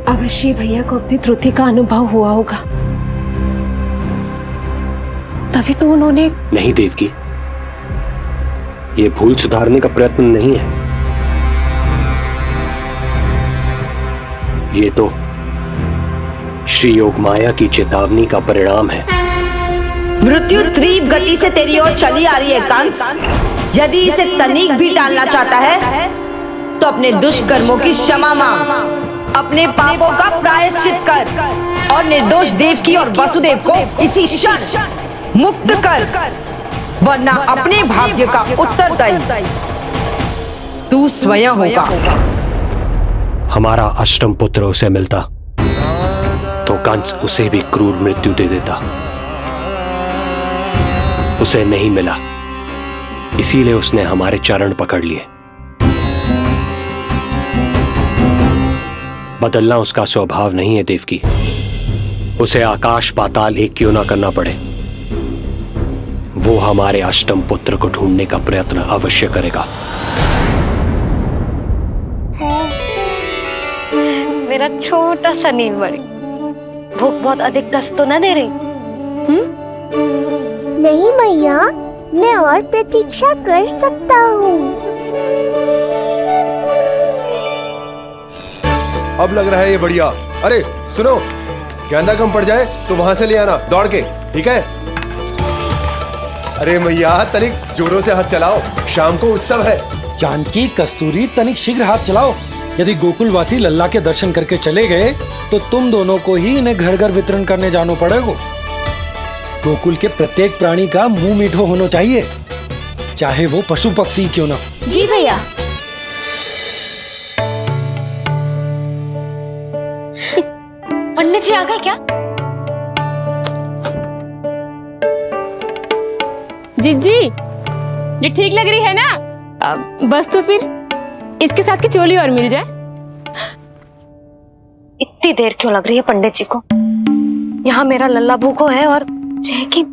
अवश्य भैया को अपनी त्रुटि का अनुभव हुआ होगा, तभी तो उन्होंने। नहीं देवकी, ये भूल सुधारने का प्रयत्न नहीं है, ये तो श्री योगमाया की चेतावनी का परिणाम है। मृत्यु तीव्र गति से तेरी ओर चली आ रही है कंस। यदि इसे तनिक भी टालना चाहता है तो अपने दुष्कर्मों की क्षमा मांग, अपने पापों का प्रायश्चित कर और निर्दोष देवकी और वसुदेव को इसी क्षण मुक्त कर, वरना अपने भाग्य का उत्तरदायी तू स्वयं होगा। हमारा अष्टम पुत्र उसे मिलता तो कंस उसे भी क्रूर मृत्यु दे देता। उसे नहीं मिला, इसीलिए उसने हमारे चरण पकड़ लिए। बदलना उसका स्वभाव नहीं है देवकी। उसे आकाश पाताल एक क्यों ना करना पड़े, वो हमारे अष्टम पुत्र को ढूंढने का प्रयत्न अवश्य करेगा। मेरा छोटा सा नीलमणि, भूख बहुत अधिक कष्ट तो न दे रही? नहीं मैया, मैं और प्रतीक्षा कर सकता हूँ। अब लग रहा है ये बढ़िया। अरे सुनो, गेंदा कम पड़ जाए तो वहां से ले आना दौड़ के, ठीक है? अरे मैया तनिक जोरों से हाथ चलाओ, शाम को उत्सव है। जानकी, कस्तूरी, तनिक शीघ्र हाथ चलाओ। यदि गोकुलवासी लल्ला के दर्शन करके चले गए तो तुम दोनों को ही इन्हें घर घर वितरण करने जाना पड़ेगा। गोकुल के प्रत्येक प्राणी का मुंह मीठो होना चाहिए, चाहे वो पशु पक्षी क्यों ना। जी भैया। पंडित जी आ गए क्या? जीजी, ये ठीक लग रही है ना? बस तो फिर इसके साथ की चोली और मिल जाए। इतनी देर क्यों लग रही है पंडित जी को? यहाँ मेरा लल्ला भूखो है और जय की।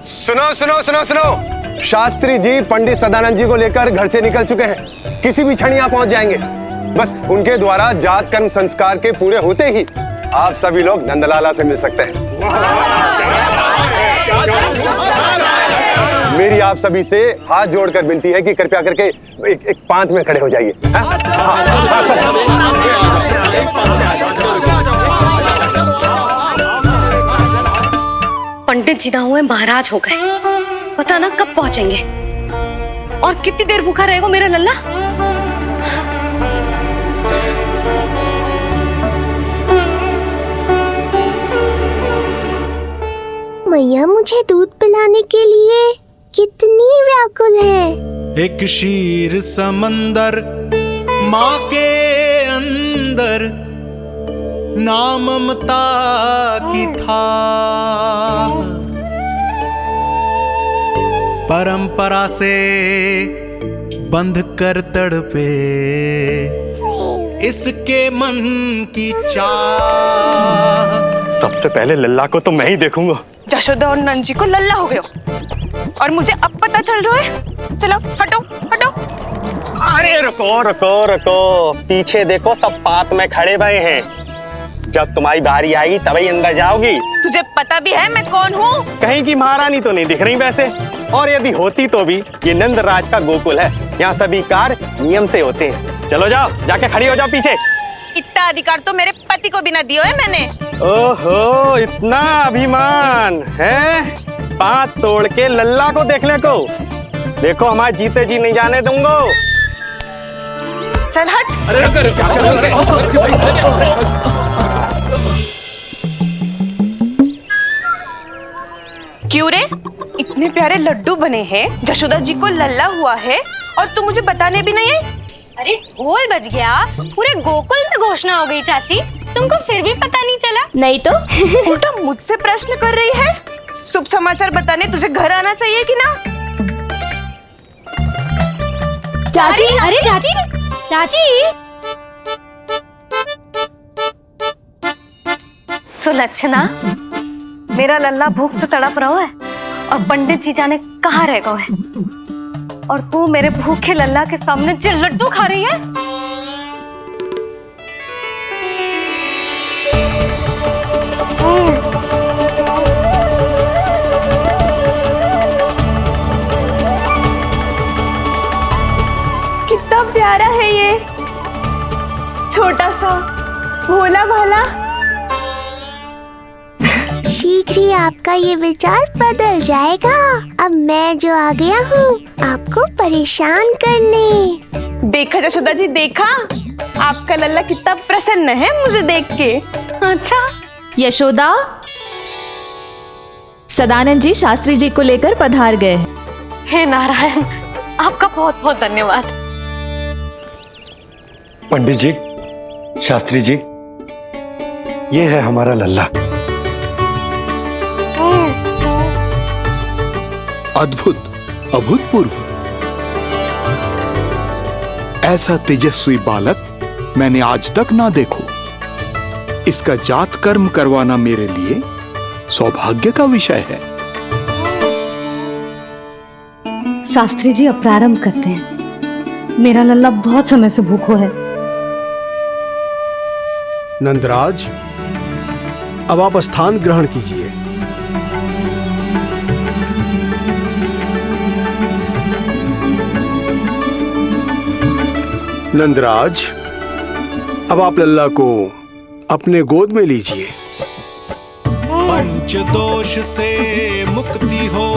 सुनो सुनो सुनो सुनो, शास्त्री जी पंडित सदानंद जी को लेकर घर से निकल चुके हैं। किसी भी क्षण यहाँ पहुंच जाएंगे। बस उनके द्वारा जात कर्म संस्कार के पूरे होते ही आप सभी लोग नंदलाला से मिल सकते हैं। मेरी आप सभी से हाथ जोड़कर विनती है कि कृपया करके एक पांत में खड़े हो जाइए। पंडित जी ना हुए महाराज हो गए, पता ना कब पहुंचेंगे और कितनी देर भूखा रहेगा मेरा लल्ला। मैया मुझे दूध पिलाने के लिए कितनी व्याकुल है। एक शीर समंदर माँ के अंदर, नाम ममता की था। परंपरा से बंध कर तड़पे इसके मन की चाह। सबसे पहले लल्ला को तो मैं ही देखूंगा। यशोदा और नंद जी को लल्ला हो गए और मुझे अब पता चल रहा है। चलो हटो हटो। अरे रुको रुको रुको, पीछे देखो, सब पात में खड़े भये हैं। जब तुम्हारी बारी आएगी तभी अंदर जाओगी। तुझे पता भी है मैं कौन हूँ? कहीं की महारानी तो नहीं दिख रही वैसे, और यदि होती तो भी ये नंदराज का गोकुल है, यहाँ सभी कार्य नियम से होते हैं। चलो जाओ, जाके खड़ी हो जाओ पीछे। इतना अधिकार तो मेरे पति को भी ना दिया है मैंने। ओहो, इतना अभिमान है? पांव तोड़ के लल्ला को देखने को। देखो हमारे जीते जी नहीं जाने दूंगा। चल हट। अरे क्यों रे? इतने प्यारे लड्डू बने हैं, जशोदा जी को लल्ला हुआ है और तू मुझे बताने भी नहीं आई। अरे ढोल बज गया, पूरे गोकुल में घोषणा हो गई चाची, तुमको फिर भी पता नहीं चला? नहीं तो उल्टा मुझसे प्रश्न कर रही है। शुभ समाचार बताने तुझे घर आना चाहिए कि ना? चाची, अरे चाची, चाची। सुलक्षणा, मेरा लल्ला भूख से तड़प रहा है और पंडित जी जाने कहाँ रह गए हैं, और तू मेरे भूखे लल्ला के सामने जो लड्डू खा रही है। कितना प्यारा है ये, छोटा सा भोला भाला। शीघ्र ही आपका ये विचार बदल जाएगा। अब मैं जो आ गया हूँ आपको परेशान करने। देखा जशोदा जी, देखा आपका लल्ला कितना प्रसन्न है मुझे देख के। अच्छा यशोदा, सदानंद जी शास्त्री जी को लेकर पधार गए। हे नारायण, आपका बहुत बहुत धन्यवाद। पंडित जी, शास्त्री जी, ये है हमारा लल्ला। अद्भुत, अभूतपूर्व। ऐसा तेजस्वी बालक मैंने आज तक ना देखो। इसका जात कर्म करवाना मेरे लिए सौभाग्य का विषय है। शास्त्री जी अब प्रारंभ करते हैं। मेरा लल्ला बहुत समय से भूखो है। नंदराज, अब आप स्थान ग्रहण कीजिए। नंदराज, अब आप लल्ला को अपने गोद में लीजिए। पंच दोष से मुक्ति हो,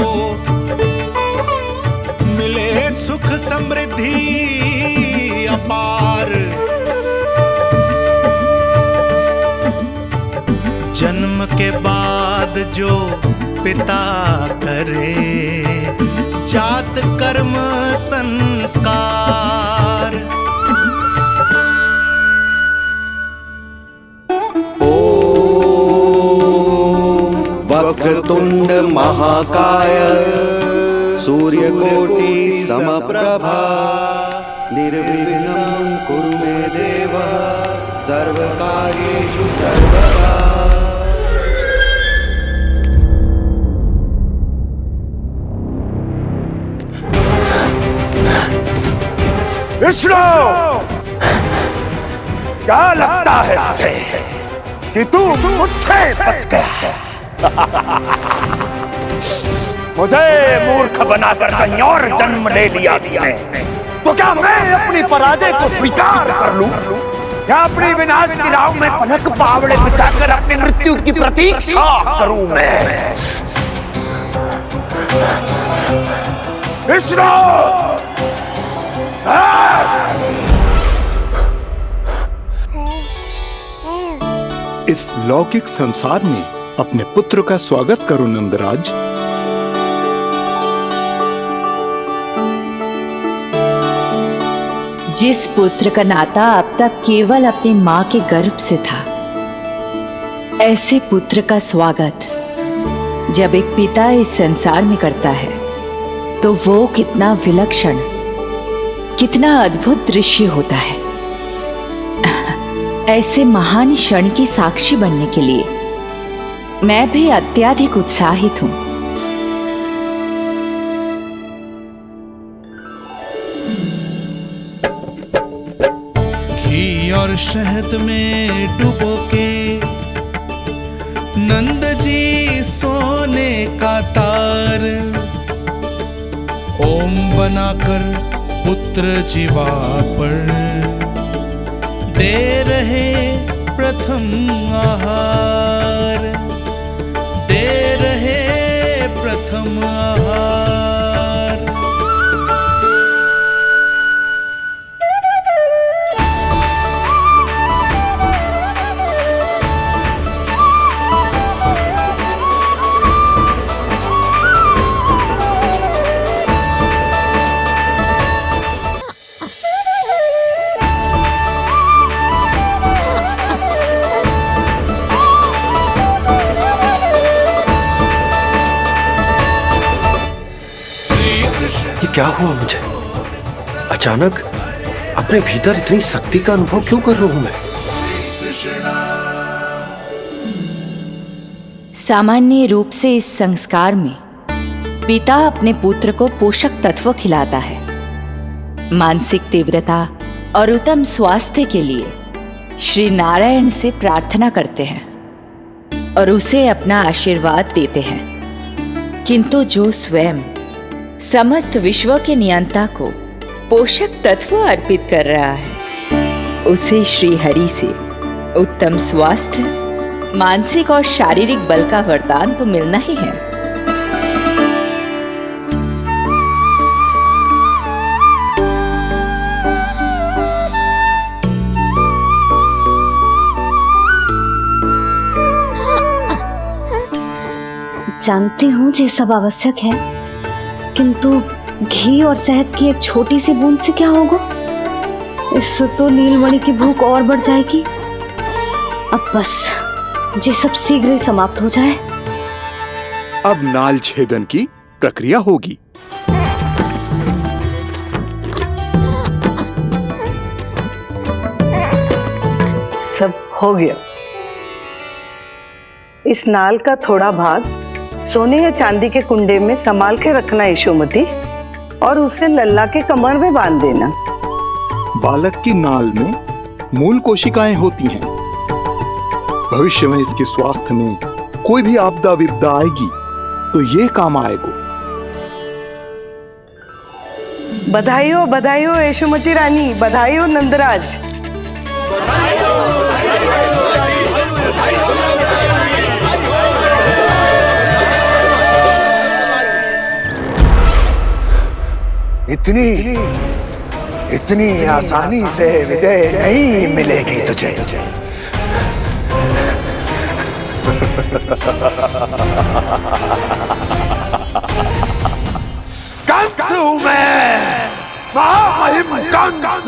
मिले सुख समृद्धि अपार। जन्म के बाद जो पिता करे, जात कर्म संस्कार। वक्रतुंड महाकाय, सूर्यकोटि समप्रभा, निर्विघ्नं कुरु मे देव, सर्वकार्येषु सर्वदा। विष्णु, क्या लगता है तुझे कि तू मुझसे बच गया? मुझे मूर्ख बनाकर कहीं और जन्म ले लिया तूने, तो क्या मैं अपनी पराजय को स्वीकार कर लूं? क्या अपनी विनाश की राह में पलक पावड़े बचाकर अपनी मृत्यु की प्रतीक्षा करूं मैं? विष्णु, इस लौकिक संसार में अपने पुत्र का स्वागत करो नंदराज। जिस पुत्र का नाता अब तक केवल अपनी मां के गर्भ से था, ऐसे पुत्र का स्वागत जब एक पिता इस संसार में करता है तो वो कितना विलक्षण, कितना अद्भुत दृश्य होता है। ऐसे महान क्षण की साक्षी बनने के लिए मैं भी अत्यधिक उत्साहित हूं। घी और शहद में डुबो के नंद जी सोने का तार, ओम बनाकर पुत्र जीवा पर दे रहे प्रथम आहार, दे रहे प्रथम आहार। क्या हुआ मुझे? अचानक अपने भीतर इतनी शक्ति का अनुभव क्यों कर रहा हूं मैं? सामान्य रूप से इस संस्कार में पिता अपने पुत्र को पोषक तत्व खिलाता है। मानसिक तीव्रता और उत्तम स्वास्थ्य के लिए श्री नारायण से प्रार्थना करते हैं और उसे अपना आशीर्वाद देते हैं। किंतु जो स्वयं समस्त विश्व के नियंता को पोषक तत्व अर्पित कर रहा है, उसे श्री हरि से उत्तम स्वास्थ्य, मानसिक और शारीरिक बल का वरदान तो मिलना ही है। जानती हूँ ये सब आवश्यक है, किंतु घी और शहद की एक छोटी सी बूंद से क्या होगा? इससे तो नीलमणि की भूख और बढ़ जाएगी। अब बस ये सब शीघ्र ही समाप्त हो जाए। अब नाल छेदन की प्रक्रिया होगी। सब हो गया। इस नाल का थोड़ा भाग सोने या चांदी के कुंडे में संभाल के रखना यशोमती, और उसे लल्ला के कमर में बांध देना। बालक की नाल में मूल कोशिकाएं होती हैं। भविष्य में इसके स्वास्थ्य में कोई भी आपदा विपदा आएगी तो ये काम आएगा। बधाई हो यशोमती रानी, बधाई हो नंदराज। इतनी आसानी से विजय नहीं मिलेगी तुझे। कंस हूं मैं, महामहिम कंस।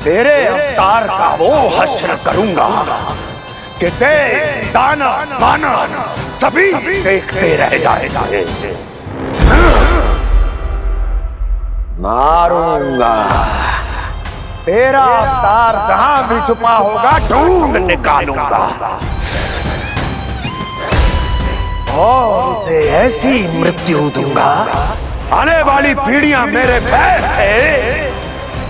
तेरे अवतार का वो हश्र करूंगा कि देश, दानव, मानव सभी देखते रह जाएंगे। मारूंगा तेरा अवतार जहां भी छुपा होगा, ढूंढ निकालूंगा और उसे ऐसी मृत्यु दूंगा, आने वाली पीढ़ियां मेरे भय से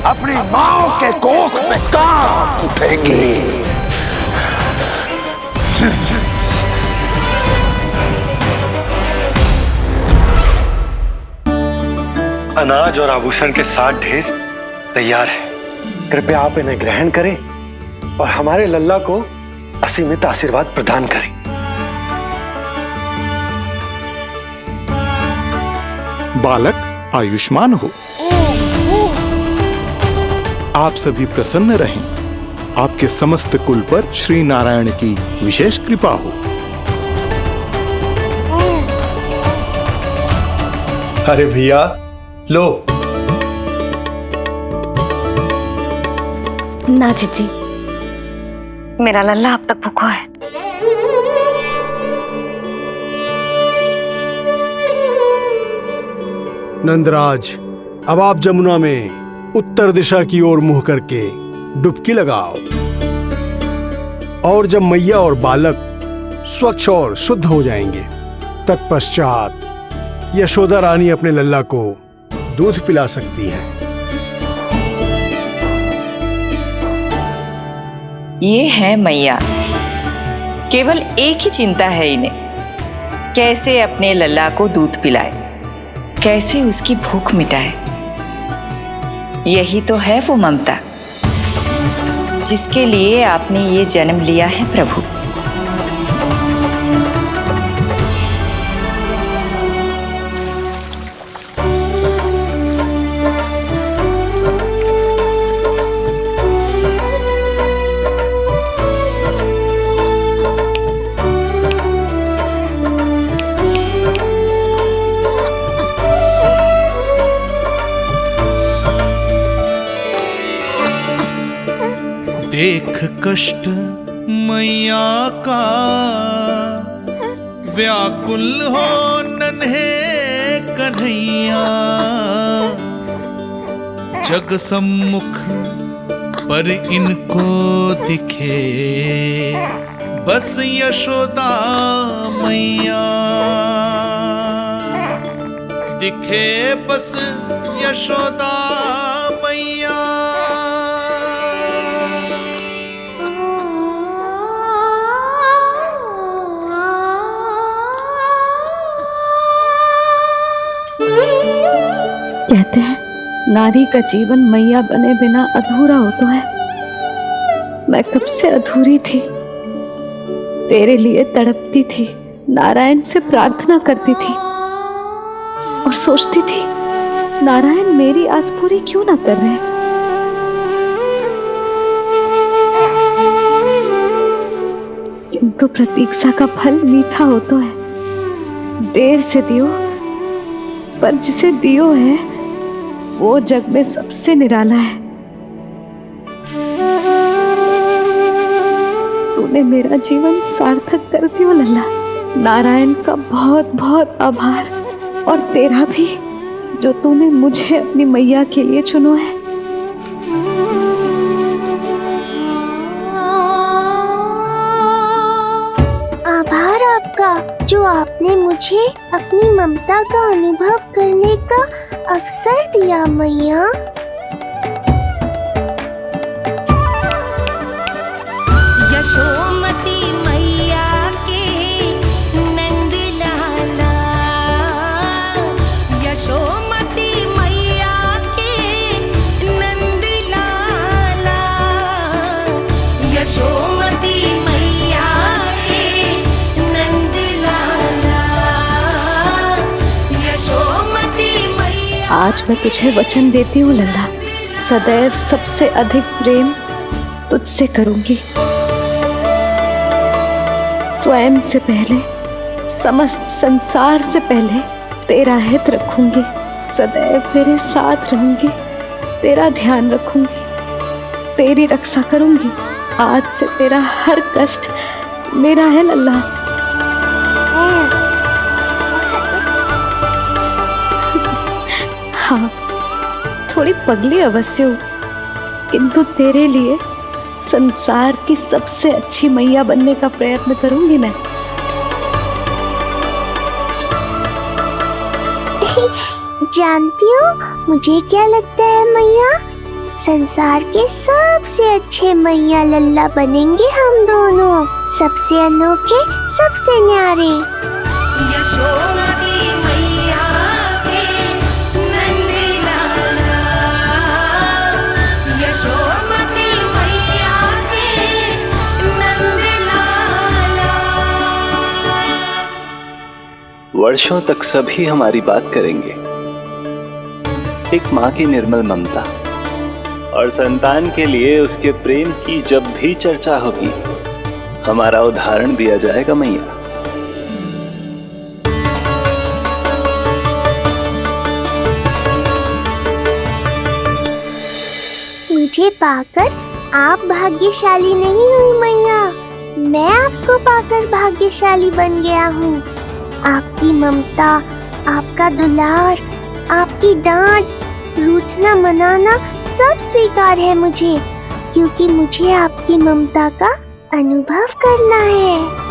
अपनी मां के कोख में कांप उठेंगी। अनाज और आभूषण के साथ ढेर तैयार है। कृपया आप इन्हें ग्रहण करें और हमारे लल्ला को असीमित आशीर्वाद प्रदान करें। बालक आयुष्मान हो। आप सभी प्रसन्न रहें। आपके समस्त कुल पर श्री नारायण की विशेष कृपा हो। अरे भैया लो। ना जीजी, मेरा लल्ला अब तक भूखा है। नंदराज, अब आप जमुना में उत्तर दिशा की ओर मुंह करके डुबकी लगाओ, और जब मैया और बालक स्वच्छ और शुद्ध हो जाएंगे, तत्पश्चात यशोदा रानी अपने लल्ला को दूध पिला सकती है। ये है मैया, केवल एक ही चिंता है इन्हें, कैसे अपने लल्ला को दूध पिलाए, कैसे उसकी भूख मिटाए। यही तो है वो ममता जिसके लिए आपने ये जन्म लिया है प्रभु। देख कष्ट मैया का, व्याकुल हो नन्हे कान्हे कन्हैया, जग सम्मुख पर इनको दिखे बस यशोदा मैया, दिखे बस यशोदा मैया। कहते हैं नारी का जीवन मैया बने बिना अधूरा होता है। मैं कब से अधूरी थी, तेरे लिए तड़पती थी, नारायण से प्रार्थना करती थी और सोचती थी नारायण मेरी आस पूरी क्यों ना कर रहे। किंतु प्रतीक्षा का फल मीठा होता है, देर से दियो पर जिसे दियो है वो जग में सबसे निराला है। तूने मेरा जीवन सार्थक कर दियो लल्ला। नारायण का बहुत बहुत आभार, और तेरा भी जो तूने मुझे अपनी मैया के लिए चुनो है। आभार आपका जो आपने मुझे अपनी ममता का अनुभव करने का अवसर दिया मैया। यशोमती मैया के नंद लाला, यशोमती मैया के नंद लाला, यशोमती मैया के नंद लाला, यशोमती मैया। आज मैं तुझे वचन देती हूँ लल्ला, सदैव सबसे अधिक प्रेम तुझसे करूंगी। स्वयं से पहले, समस्त संसार से पहले तेरा हित रखूंगी। सदैव तेरे साथ रहूंगी, तेरा ध्यान रखूंगी, तेरी रक्षा करूंगी। आज से तेरा हर कष्ट मेरा है लल्ला। हाँ, थोड़ी पगली अवश्य हूँ, किंतु तेरे लिए संसार की सबसे अच्छी मैया बनने का प्रयत्न करूंगी मैं। जानती हो मुझे क्या लगता है मैया, संसार के सबसे अच्छे मैया लल्ला बनेंगे हम दोनों, सबसे अनोखे, सबसे न्यारे। यशोमती मैया के नंद लाला, यशोमती मैया के नंद लाला। वर्षों तक सभी हमारी बात करेंगे। एक माँ की निर्मल ममता और संतान के लिए उसके प्रेम की जब भी चर्चा होगी, हमारा उदाहरण दिया जाएगा मैया। मुझे पाकर आप भाग्यशाली नहीं हुई मैया, मैं आपको पाकर भाग्यशाली बन गया हूँ। आपकी ममता, आपका दुलार, आपकी डांट, रूठना मनाना सब स्वीकार है मुझे, क्योंकि मुझे आपकी ममता का अनुभव करना है।